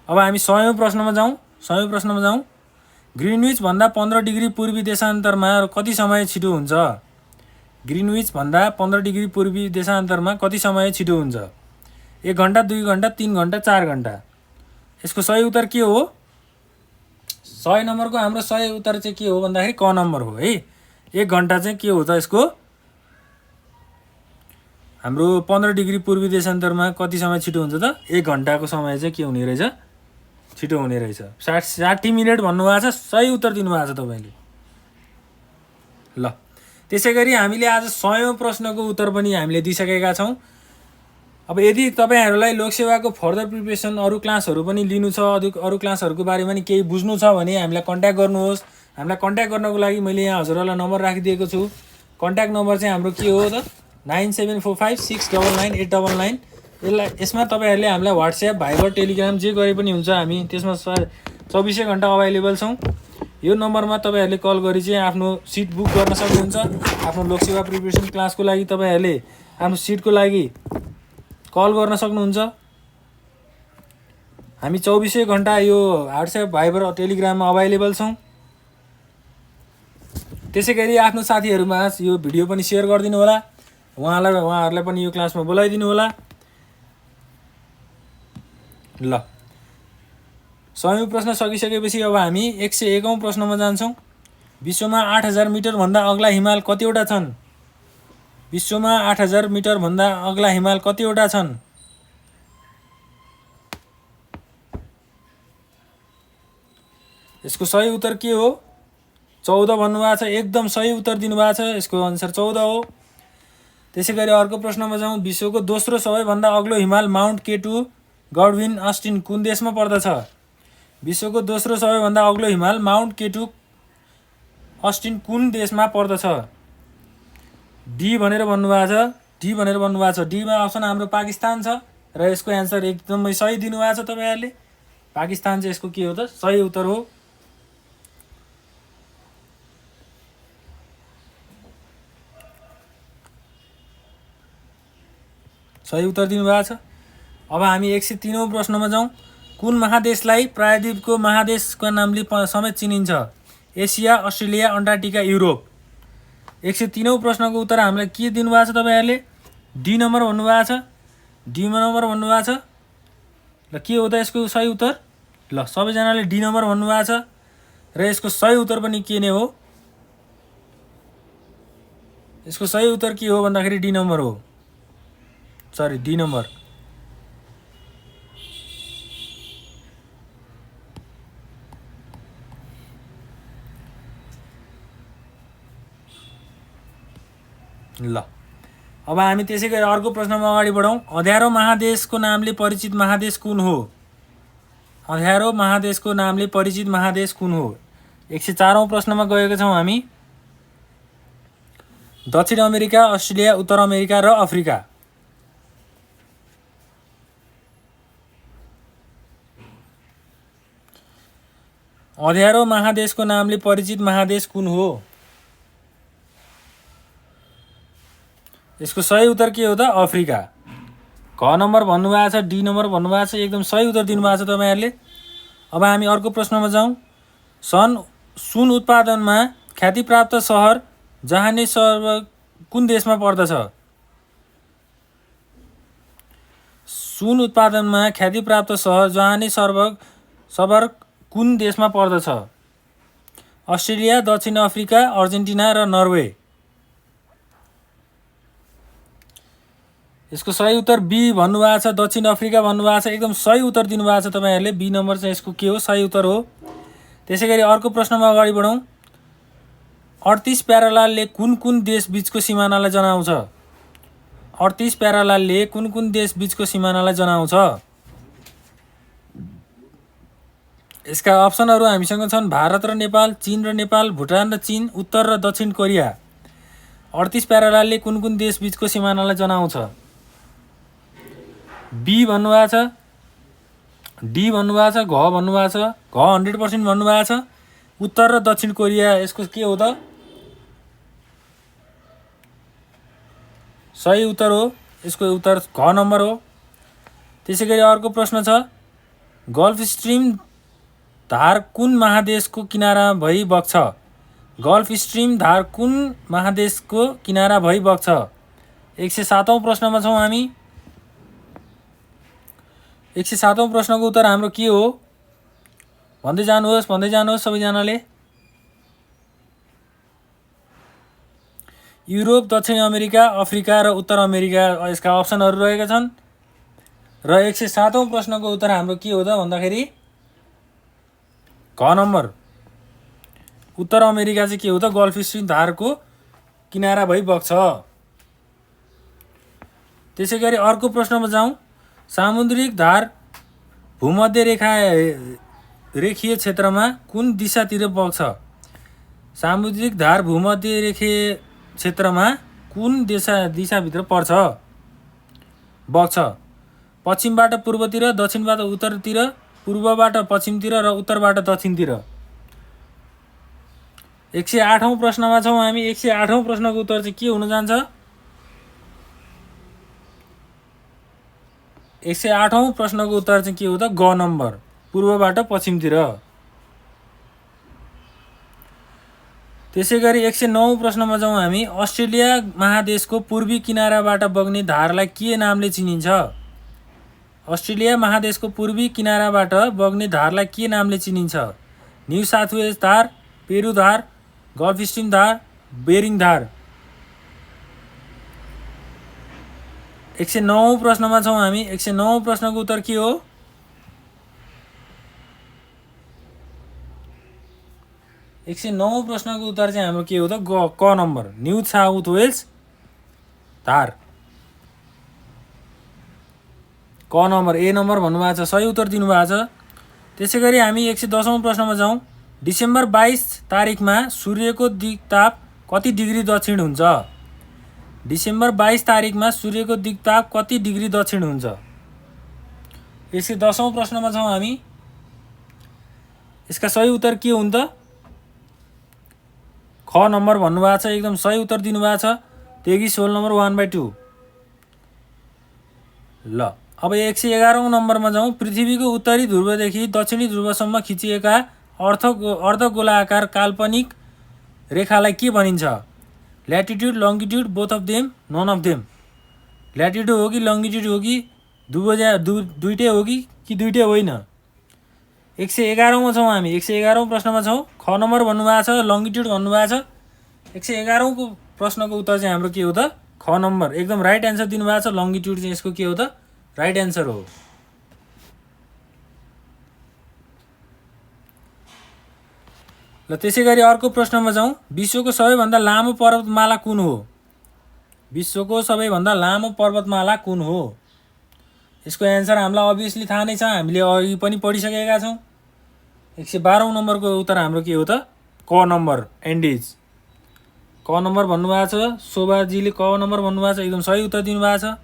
अब हामी 100औं प्रश्नमा जाउँ। 100औं प्रश्नमा जाउँ। ग्रिनविच भन्दा 15 डिग्री पूर्वी देशान्तरमा कति समय छिटो हुन्छ? ग्रिनविच भन्दा 15 डिग्री पूर्वी देशान्तरमा कति समय छिटो हुन्छ? 1 घन्टा, 2 घन्टा, 3 घन्टा, 4 घन्टा। यसको सही उत्तर के हो? 100 नम्बरको हाम्रो सही उत्तर चाहिँ के हो भन्दाखेरि क नम्बर हो है। 1 घन्टा चाहिँ के हो त यसको? हाम्रो 15 डिग्री पूर्वी देशान्तरमा कति समय छिटो हुन्छ त? 1 घन्टाको समय चाहिँ के हुने रहेछ? छिटो हुने रहेछ। 60 मिनट भन्नुभएको छ, सही उत्तर दिनुभएको छ तपाईँले। ल त्यसै गरी हामीले आज 100औं प्रश्नको उत्तर पनि हामीले दिइसकेका छौँ। अब यदि तपाईँहरूलाई लोकसेवाको फर्दर प्रिपरेसन अरू क्लासहरू पनि लिनु छ, अरू क्लासहरूको बारेमा नि केही बुझ्नु छ भने हामीलाई कन्ट्याक्ट गर्नुहोस्। हामीलाई कन्ट्याक्ट गर्नको लागि मैले यहाँ हजुरहरूलाई नम्बर राखिदिएको छु। कन्ट्याक्ट नम्बर चाहिँ हाम्रो के हो त? 9745699899। यसमा तपाईँहरूले हामीलाई व्हाट्सएप, भाइबर, टेलिग्राम जे गरे पनि हुन्छ। हामी त्यसमा 24 घन्टा अभाइलेबल छौँ। यो नम्बरमा तपाईँहरूले कल गरी चाहिँ आफ्नो सिट बुक गर्न सक्नुहुन्छ। आफ्नो लोकसेवा प्रिपरेसन क्लासको लागि तपाईँहरूले आफ्नो सिटको लागि कल गर्न सक्नुहुन्छ। हामी 24 घन्टा यो व्हाट्सएप, भाइबर, टेलिग्राममा अभाइलेबल छौँ। त्यसै गरी आफ्नो साथीहरूमा यो भिडियो पनि सेयर गरिदिनु होला। उहाँहरूलाई पनि यो क्लासमा बोलाइदिनु होला। ल 100औं प्रश्न सकिसकेपछि अब हामी 101औं प्रश्नमा जान्छौँ। विश्वमा 8000 मिटरभन्दा अग्ला हिमाल कतिवटा छन्? विश्वमा 8000 मिटरभन्दा अग्ला हिमाल कतिवटा छन्? यसको सही उत्तर के हो? 14 भन्नुभएको छ। एकदम सही उत्तर दिनुभएको छ। यसको आन्सर 14 हो। त्यसै गरी अर्को प्रश्नमा जाउँ। विश्वको दोस्रो सबैभन्दा अग्लो हिमाल माउन्ट केटु गडविन अस्टिन कुन देशमा पर्दछ? विश्वको दोस्रो सबैभन्दा अग्लो हिमाल माउन्ट केटु अस्टिन कुन देशमा पर्दछ? डी भनेर भन्नुभएको छ। डी भनेर भन्नुभएको छ। डीमा अप्सन हाम्रो पाकिस्तान छ र यसको एन्सर एकदमै सही दिनुभएको छ तपाईँहरूले। पाकिस्तान चाहिँ यसको के हो त? सही उत्तर हो। सही उत्तर दिनुभएको छ। अब हामी 103औं प्रश्नमा जाउँ। कुन महादेशलाई प्रायद्वीपको महादेशका नामले समेत चिनिन्छ? Asia, Australia, Antarctica, Europe. 103औं प्रश्नको उत्तर हामीलाई के दिनुभएको छ तपाईँहरूले? डी नम्बर भन्नुभएको छ। डी नम्बर भन्नुभएको छ। ल के हो त यसको सही उत्तर? ल सबैजनाले डी नम्बर भन्नुभएको छ र यसको सही उत्तर पनि के नै हो? यसको सही उत्तर के हो भन्दाखेरि डी नम्बर हो। Sorry, D number. ल अब हामी त्यसै गरी अर्को प्रश्नमा अगाडि बढौँ। अँध्यारो महादेशको नामले परिचित महादेश कुन हो? अँध्यारो महादेशको नामले परिचित महादेश कुन हो? 104औं प्रश्नमा गएका छौँ हामी। दक्षिण अमेरिका, अस्ट्रेलिया, उत्तर अमेरिका र अफ्रिका। अँध्यारो महादेशको नामले परिचित महादेश कुन हो? यसको सही उत्तर के हो त? अफ्रिका। क नम्बर भन्नुभएको छ, डी नम्बर भन्नुभएको छ। एकदम सही उत्तर दिनुभएको छ तपाईँहरूले। अब हामी अर्को प्रश्नमा जाउँ। सुन उत्पादनमा ख्यातिप्राप्त सहर जोहान्सबर्ग कुन देशमा पर्दछ? सुन उत्पादनमा ख्यातिप्राप्त सहर जोहान्सबर्ग कुन देशमा पर्दछ? अस्ट्रेलिया, दक्षिण अफ्रिका, अर्जेन्टिना र नर्वे। यसको सही उत्तर बी भन्नुभएको छ, दक्षिण अफ्रिका भन्नुभएको छ। एकदम सही उत्तर दिनुभएको छ तपाईँहरूले। बी नम्बर चाहिँ यसको के हो? सही उत्तर हो। त्यसै गरी अर्को प्रश्नमा अगाडि बढौँ। 38 प्यारालालले कुन कुन देश बीचको सिमानालाई जनाउँछ? 38 प्यारालालले कुन कुन देश बीचको सिमानालाई जनाउँछ? यसका अप्सनहरू हामीसँग छन्। भारत र नेपाल, चीन र नेपाल, भुटान र चीन, उत्तर र दक्षिण कोरिया। 38 प्यारालालले कुन कुन देश बीचको सिमानालाई जनाउँछ? बी भन्नुभएको छ, डी भन्नुभएको छ, घ भन्नुभएको छ। घ 100% भन्नुभएको छ। उत्तर र दक्षिण कोरिया। यसको के हो त? सही उत्तर हो। यसको उत्तर घ नम्बर हो। त्यसै गरी अर्को प्रश्न छ। गल्फ स्ट्रिम धार कुन महादेशको किनारा भई बग्छ? गल्फ स्ट्रिम धार कुन महादेशको किनारा भई बग्छ? 107औं प्रश्नमा छौँ हामी। 107औं प्रश्नको उत्तर हाम्रो के हो? भन्दै जानुहोस् सबैजनाले। युरोप, दक्षिण अमेरिका, अफ्रिका र उत्तर अमेरिका यसका अप्सनहरू रहेका छन्। र 107औं प्रश्नको उत्तर हाम्रो के हो त भन्दाखेरि क नम्बर। उत्तर अमेरिका चाहिँ के हो त? गल्फ स्ट्रिम धारको किनारा भई बग्छ। त्यसै गरी अर्को प्रश्नमा जाउँ। सामुद्रिक धार भूमध्य रेखीय क्षेत्रमा कुन दिशातिर बग्छ? सामुद्रिक धार भूमध्य रेखीय क्षेत्रमा कुन दिशाभित्र बग्छ? पश्चिमबाट पूर्वतिर, दक्षिणबाट उत्तरतिर, पूर्वबाट पश्चिमतिर र उत्तरबाट दक्षिणतिर। 108औं प्रश्नमा छौँ हामी। 108औं प्रश्नको उत्तर चाहिँ के हुन जान्छ? 108औं प्रश्नको उत्तर चाहिँ के हो त? ग नम्बर, पूर्वबाट पश्चिमतिर। त्यसै गरी 109औं प्रश्नमा जाउँ हामी। अस्ट्रेलिया महादेशको पूर्वी किनाराबाट बग्ने धारलाई के नामले चिनिन्छ? अस्ट्रेलिया महादेशको पूर्वी किनाराबाट बग्ने धारलाई के नामले चिनिन्छ? न्यू साउथ वेल्स धार, पेरू धार, गल्फ स्ट्रिम धार, बेरिङ धार। 109औं प्रश्नमा छौँ हामी। 109औं प्रश्नको उत्तर के हो? एक सय 9 प्रश्नको उत्तर चाहिँ हाम्रो के हो त? क नम्बर, न्यू साउथ वेल्स धार। क नम्बर, ए नम्बर भन्नुभएको छ। सही उत्तर दिनुभएको छ। त्यसै गरी हामी 110औं प्रश्नमा जाउँ। डिसेम्बर 22 तारिकमा सूर्यको दिक्ताप कति डिग्री दक्षिण हुन्छ? डिसेम्बर 22 तारिकमा सूर्यको दिक्ताप कति डिग्री दक्षिण हुन्छ? 110औं प्रश्नमा छौँ हामी। यसका सही उत्तर के हुन् त? ख नम्बर भन्नुभएको छ, एकदम सही उत्तर दिनुभएको छ। तेगिस होल नम्बर 1/2। ल अब 111औं नम्बरमा जाउँ। पृथ्वीको उत्तरी ध्रुवदेखि दक्षिणी ध्रुवसम्म खिचिएका अर्धगोलाकार काल्पनिक रेखालाई के भनिन्छ? Latitude, longitude, both of them, none of them. Latitude हो कि लङ्गिट्युड हो कि दुईटै हो कि दुईटै होइन? 111औं छौँ हामी। 111औं प्रश्नमा छौँ। ख नम्बर भन्नुभएको छ, लङ्गिट्युड भन्नुभएको छ। 111औं को प्रश्नको उत्तर चाहिँ हाम्रो के हो त? ख नम्बर। एकदम राइट एन्सर दिनुभएको छ। लङ्गिट्युड चाहिँ यसको के हो त? राइट एन्सर हो। ल त्यसै गरी अर्को प्रश्नमा जाउँ। विश्वको सबैभन्दा लामो पर्वतमाला कुन हो? विश्वको सबैभन्दा लामो पर्वतमाला कुन हो? यसको एन्सर हामीलाई अभियसली थाहा नै छ, हामीले अघि पनि पढिसकेका छौँ। 112औं नम्बरको उत्तर हाम्रो के हो त? क नम्बर, एन्डिज। क नम्बर भन्नुभएको छ। शोभाजीले क नम्बर भन्नुभएको छ, एकदम सही उत्तर दिनुभएको छ।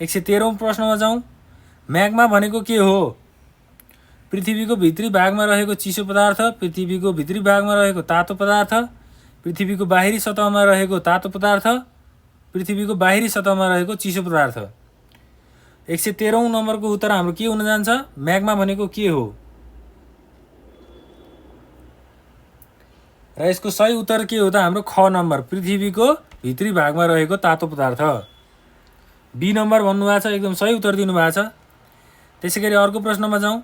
113औं प्रश्नमा जाउँ। म्याग्मा भनेको के हो? पृथ्वीको भित्री भागमा रहेको चिसो पदार्थ, पृथ्वीको भित्री भागमा रहेको तातो पदार्थ, पृथ्वीको बाहिरी सतहमा रहेको तातो पदार्थ, पृथ्वीको बाहिरी सतहमा रहेको चिसो पदार्थ। 113औं नम्बरको उत्तर हाम्रो के हुन जान्छ? म्याग्मा भनेको के हो? र यसको सही उत्तर के हो त? हाम्रो ख नम्बर, पृथ्वीको भित्री भागमा रहेको तातो पदार्थ। बी नम्बर भन्नुभएको छ, एकदम सही उत्तर दिनुभएको छ। त्यसै गरी अर्को प्रश्नमा जाउँ।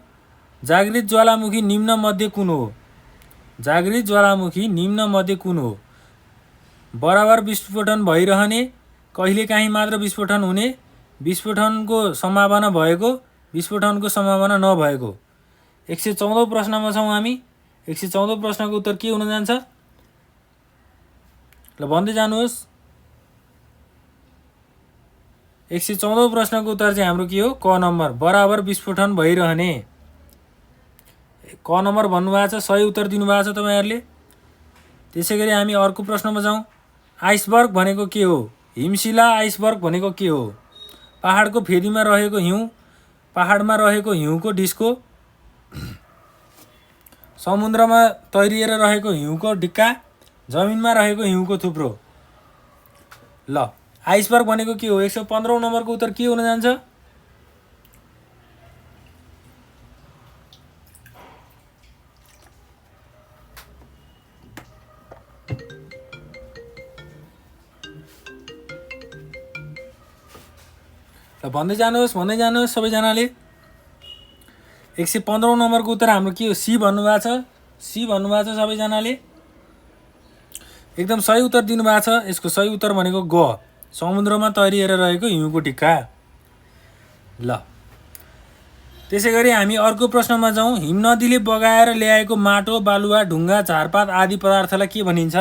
जागृत ज्वालामुखी निम्न मध्ये कुन हो? जागृत ज्वालामुखी निम्न मध्ये कुन हो? बराबर विस्फोटन भइरहने, कहिलेकाहीँ मात्र विस्फोटन हुने, विस्फोटनको सम्भावना भएको, विस्फोटनको सम्भावना नभएको। 114औं प्रश्नमा छौँ हामी। 114औं प्रश्नको उत्तर के हुन जान्छ? ल भन्दै जानुहोस्। 114औं प्रश्नको उत्तर चाहिँ हाम्रो के हो? क नम्बर, बराबर विस्फोटन भइरहने। क नम्बर भन्नुभएको छ, सही उत्तर दिनुभएको छ तपाईँहरूले। त्यसै गरी हामी अर्को प्रश्नमा जाउँ। आइसबर्ग भनेको के हो? हिमशिला आइसबर्ग भनेको के हो? पहाडको फेदीमा रहेको हिउँ, पहाडमा रहेको हिउँको डिस्को, समुद्रमा तैरिएर रहेको हिउँको ढिक्का, जमिनमा रहेको हिउँको थुप्रो। ल आइसबर्ग भनेको के हो? 115औं नम्बरको उत्तर के हुन जान्छ? ल भन्दै जानुहोस् सबैजनाले। 115औं नम्बरको उत्तर हाम्रो के हो? सी भन्नुभएको छ। सी भन्नुभएको छ सबैजनाले। एकदम सही उत्तर दिनुभएको छ। यसको सही उत्तर भनेको ग, समुद्रमा तैरिएर रहेको हिउँको ढिक्का। ल त्यसै गरी हामी अर्को प्रश्नमा जाउँ। हिमनदीले बगाएर ल्याएको माटो, बालुवा, ढुङ्गा, झारपात आदि पदार्थलाई के भनिन्छ?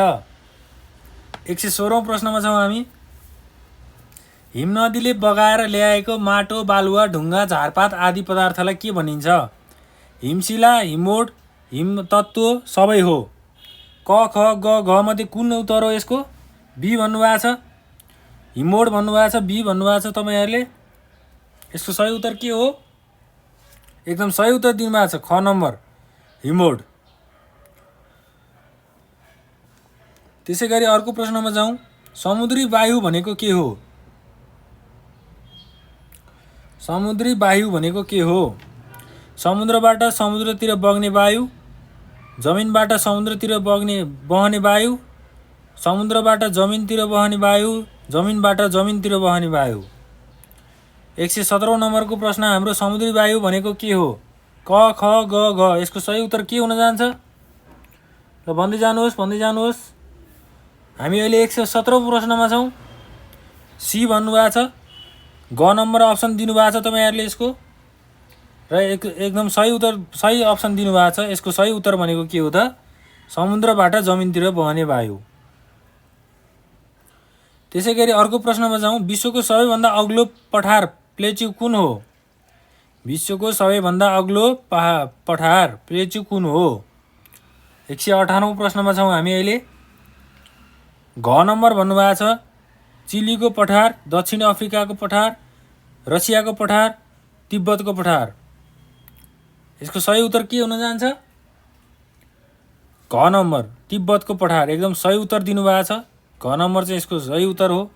116औं प्रश्नमा छौँ हामी। हिमनदीले बगाएर ल्याएको माटो, बालुवा, ढुङ्गा, झारपात आदि पदार्थलाई के भनिन्छ? हिमशिला, हिमोड, हिमतत्त्व सबै हो। क, ख, ग, घ मध्ये कुन उत्तर हो यसको? बी भन्नुभएको छ। हिमोड भन्नुभएको छ, बी भन्नुभएको छ तपाईँहरूले। यसको सही उत्तर के हो? एकदम सही उत्तर दिनुभएको छ, ख नम्बर, हिमोड। त्यसै गरी अर्को प्रश्नमा जाउँ। समुद्री वायु भनेको के हो? समुद्री वायु भनेको के हो? समुद्रबाट समुद्रतिर बग्ने वायु, जमिनबाट समुद्रतिर बहने वायु, समुद्रबाट जमिनतिर बहने वायु, जमिनबाट जमिनतिर बहने वायु। 117औं नम्बरको प्रश्न हाम्रो समुद्री वायु भनेको के हो? क, ख, ग, घ। यसको सही उत्तर के हुन जान्छ? ल भन्दै जानुहोस्। हामी अहिले 117औं प्रश्नमा छौँ। सी भन्नुभएको छ। ग नम्बर अप्सन दिनुभएको छ तपाईँहरूले यसको, र एकदम सही अप्सन दिनुभएको छ। यसको सही उत्तर भनेको के हो त? समुद्रबाट जमिनतिर बहने वायु। त्यसै गरी अर्को प्रश्नमा जाउँ। विश्वको सबैभन्दा अग्लो पठार प्लेच्यु कुन हो? विश्वको सबैभन्दा अग्लो पठार प्लेच्यु कुन हो? 158औं प्रश्नमा छौँ हामी अहिले। घ नम्बर भन्नुभएको छ। चिलीको पठार, दक्षिण अफ्रिकाको पठार, रसियाको पठार, तिब्बतको पठार। यसको सही उत्तर के हुन जान्छ? घ नम्बर तिब्बतको पठार एकदम सही उत्तर दिनुभएको छ। घ नम्बर चाहिँ यसको सही उत्तर हो।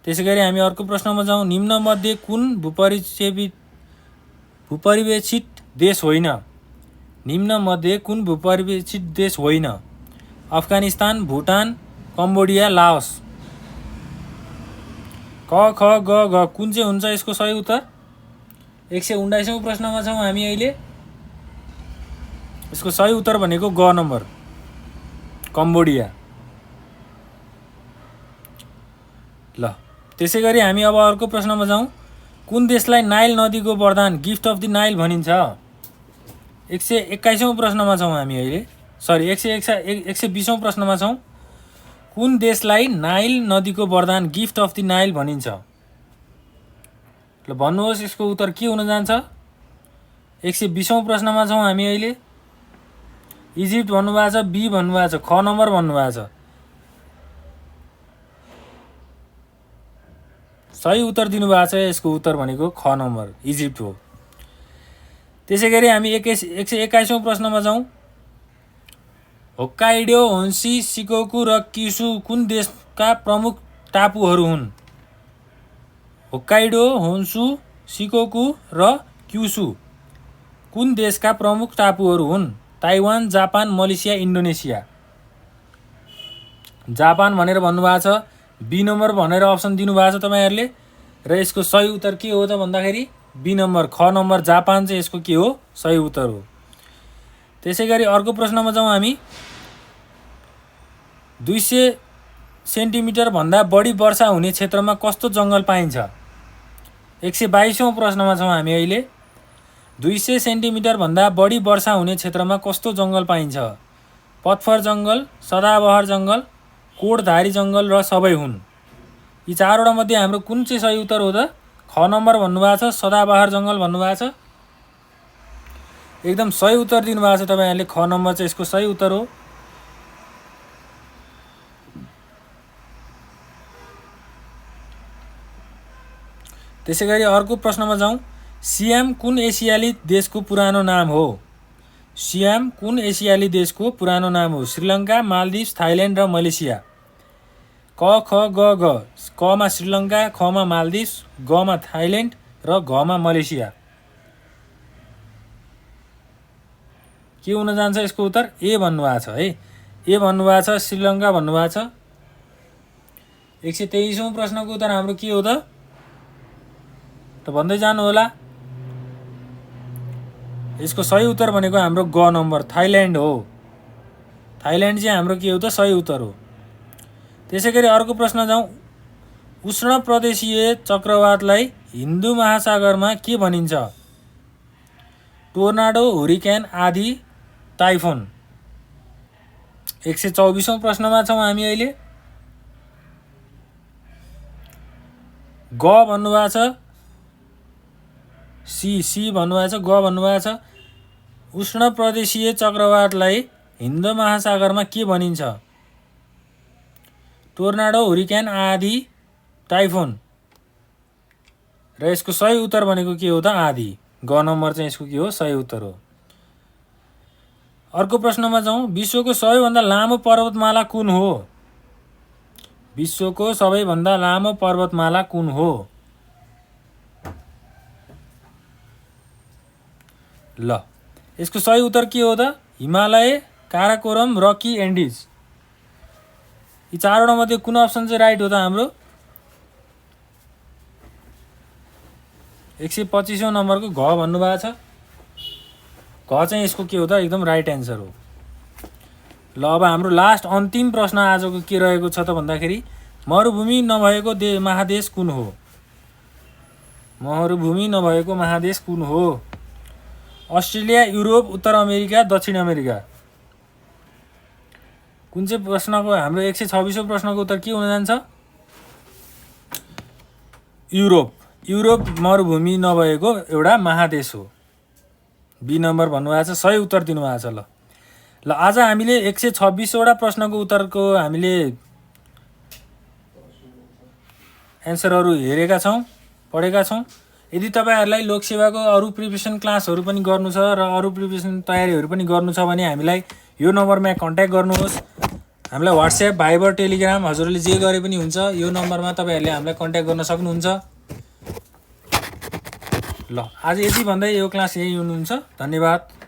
त्यसै गरी हामी अर्को प्रश्नमा जाउँ। निम्नमध्ये कुन भूपरिवेक्षित देश होइन? निम्नमध्ये कुन भूपरिवेक्षित देश होइन? Afghanistan, Bhutan, Cambodia, Laos. क ख ग घ कुन चाहिँ हुन्छ यसको सही उत्तर? 119औं प्रश्नमा छौँ हामी अहिले। यसको सही उत्तर भनेको ग नम्बर कम्बोडिया। ल त्यसै गरी हामी अब अर्को प्रश्नमा जाउँ। कुन देशलाई नाइल नदीको वरदान गिफ्ट अफ द नाइल भनिन्छ? 121औं प्रश्नमा छौँ हामी अहिले। सरी 120औं प्रश्नमा छौँ। कुन देशलाई नाइल नदीको वरदान गिफ्ट अफ द नाइल भनिन्छ? ल भन्नुहोस् यसको उत्तर के हुन जान्छ? 120औं प्रश्नमा छौँ हामी अहिले। इजिप्ट भन्नुभएको छ, बी भन्नुभएको छ, ख नम्बर भन्नुभएको छ। सही उत्तर दिनुभएको छ। यसको उत्तर भनेको ख नम्बर इजिप्ट हो। त्यसै गरी हामी 121औं प्रश्नमा जाउँ। होक्काइडो, होन्सी, सिकोकु र क्युसु कुन देशका प्रमुख टापुहरू हुन्? होक्काइडो, होन्सु, सिकोकु र क्युसु कुन देशका प्रमुख टापुहरू हुन्? Taiwan, Japan, Malaysia, Indonesia. Japan भनेर भन्नुभएको छ। बी नम्बर भनेर अप्सन दिनुभएको छ तपाईँहरूले। र यसको सही उत्तर के हो त भन्दाखेरि बी नम्बर ख नम्बर जापान चाहिँ यसको के हो? सही उत्तर हो। त्यसै गरी अर्को प्रश्नमा जाउँ हामी। 200 सेन्टिमिटर भन्दा बढी वर्षा हुने क्षेत्रमा कस्तो जङ्गल पाइन्छ? 122औं प्रश्नमा छौँ हामी अहिले। 200 सेन्टिमिटर भन्दा बढी वर्षा हुने क्षेत्रमा कस्तो जङ्गल पाइन्छ? पतफर जङ्गल, सदाबहार जङ्गल, कोटधारी जङ्गल र सबै हुन्। यी चारवटा मध्ये हाम्रो कुन चाहिँ सही उत्तर हो त? ख नम्बर भन्नुभएको छ, सदाबहार जङ्गल भन्नुभएको छ। एकदम सही उत्तर दिनुभएको छ तपाईँहरूले। ख नम्बर चाहिँ यसको सही उत्तर हो। त्यसै गरी अर्को प्रश्नमा जाउँ। सियाम कुन एसियाली देशको पुरानो नाम हो? सियाम कुन एसियाली देशको पुरानो नाम हो? श्रीलङ्का, मालदिभ्स, थाइल्यान्ड र मलेसिया। क ख ग घ। क मा श्रीलङ्का, ख मा मालदिभ्स, ग मा थाइल्यान्ड र घ मा मलेसिया। के हुन जान्छ यसको उत्तर? ए भन्नुभएको छ है। ए भन्नुभएको छ, श्रीलङ्का भन्नुभएको छ। 123औं प्रश्नको उत्तर हाम्रो के हो त भन्दै जानु होला। यसको सही उत्तर भनेको हाम्रो ग नम्बर थाइल्यान्ड हो। थाइल्यान्ड चाहिँ हाम्रो के हो त? सही उत्तर हो। त्यसै गरी अर्को प्रश्न जाउँ। उष्ण प्रदेशीय चक्रवातलाई हिन्दू महासागरमा के भनिन्छ? टोर्नाडो, हुरिकेन, आधी, टाइफोन। 124औं प्रश्नमा छौँ हामी अहिले। ग भन्नुभएको छ, सी भन्नुभएको छ, ग भन्नुभएको छ। उष्ण प्रदेशीय चक्रवातलाई हिन्द महासागरमा के भनिन्छ? टोर्नाडो, हुरिकेन, आधी, टाइफोन। र यसको सही उत्तर भनेको के हो त? आधी। ग नम्बर चाहिँ यसको के हो? सही उत्तर हो। अर्को प्रश्नमा जाउँ। विश्वको सबैभन्दा लामो पर्वतमाला कुन हो? विश्वको सबैभन्दा लामो पर्वतमाला कुन हो? ल यसको सही उत्तर के हो त? Himalaya, Karakoram, rocky, Andes. यी चारवटा मध्ये कुन अप्सन चाहिँ राइट हो त हाम्रो? 125औं नम्बरको घ भन्नुभएको छ। घ चाहिँ यसको के हो त? एकदम राइट एन्सर हो। ल अब हाम्रो लास्ट अन्तिम प्रश्न आजको के रहेको छ त भन्दाखेरि मरुभूमि नभएको महादेश कुन हो? मरुभूमि नभएको महादेश कुन हो? अस्ट्रेलिया, युरोप, उत्तर अमेरिका, दक्षिण अमेरिका। कुन चाहिँ प्रश्नको हाम्रो 126औं प्रश्नको उत्तर के हुन जान्छ? युरोप। युरोप मरुभूमि नभएको एउटा महादेश हो। बी नम्बर भन्नुभएको छ। सही उत्तर दिनुभएको छ। ल आज हामीले 126वटा प्रश्नको उत्तरको हामीले एन्सरहरू हेरेका छौँ, पढेका छौँ। यदि तपाईँहरूलाई लोकसेवाको अरू प्रिपरेसन क्लासहरू पनि गर्नु छ र अरू प्रिपरेसन तयारीहरू पनि गर्नु छ भने हामीलाई यो नम्बरमा कन्ट्याक्ट गर्नुहोस्। हामीलाई व्हाट्सएप, भाइबर, टेलिग्राम हजुरले जे गरे पनि हुन्छ। यो नम्बरमा तपाईँहरूले हामीलाई कन्ट्याक्ट गर्न सक्नुहुन्छ। ल आज यति भन्दै यो क्लास यही हुनुहुन्छ। धन्यवाद।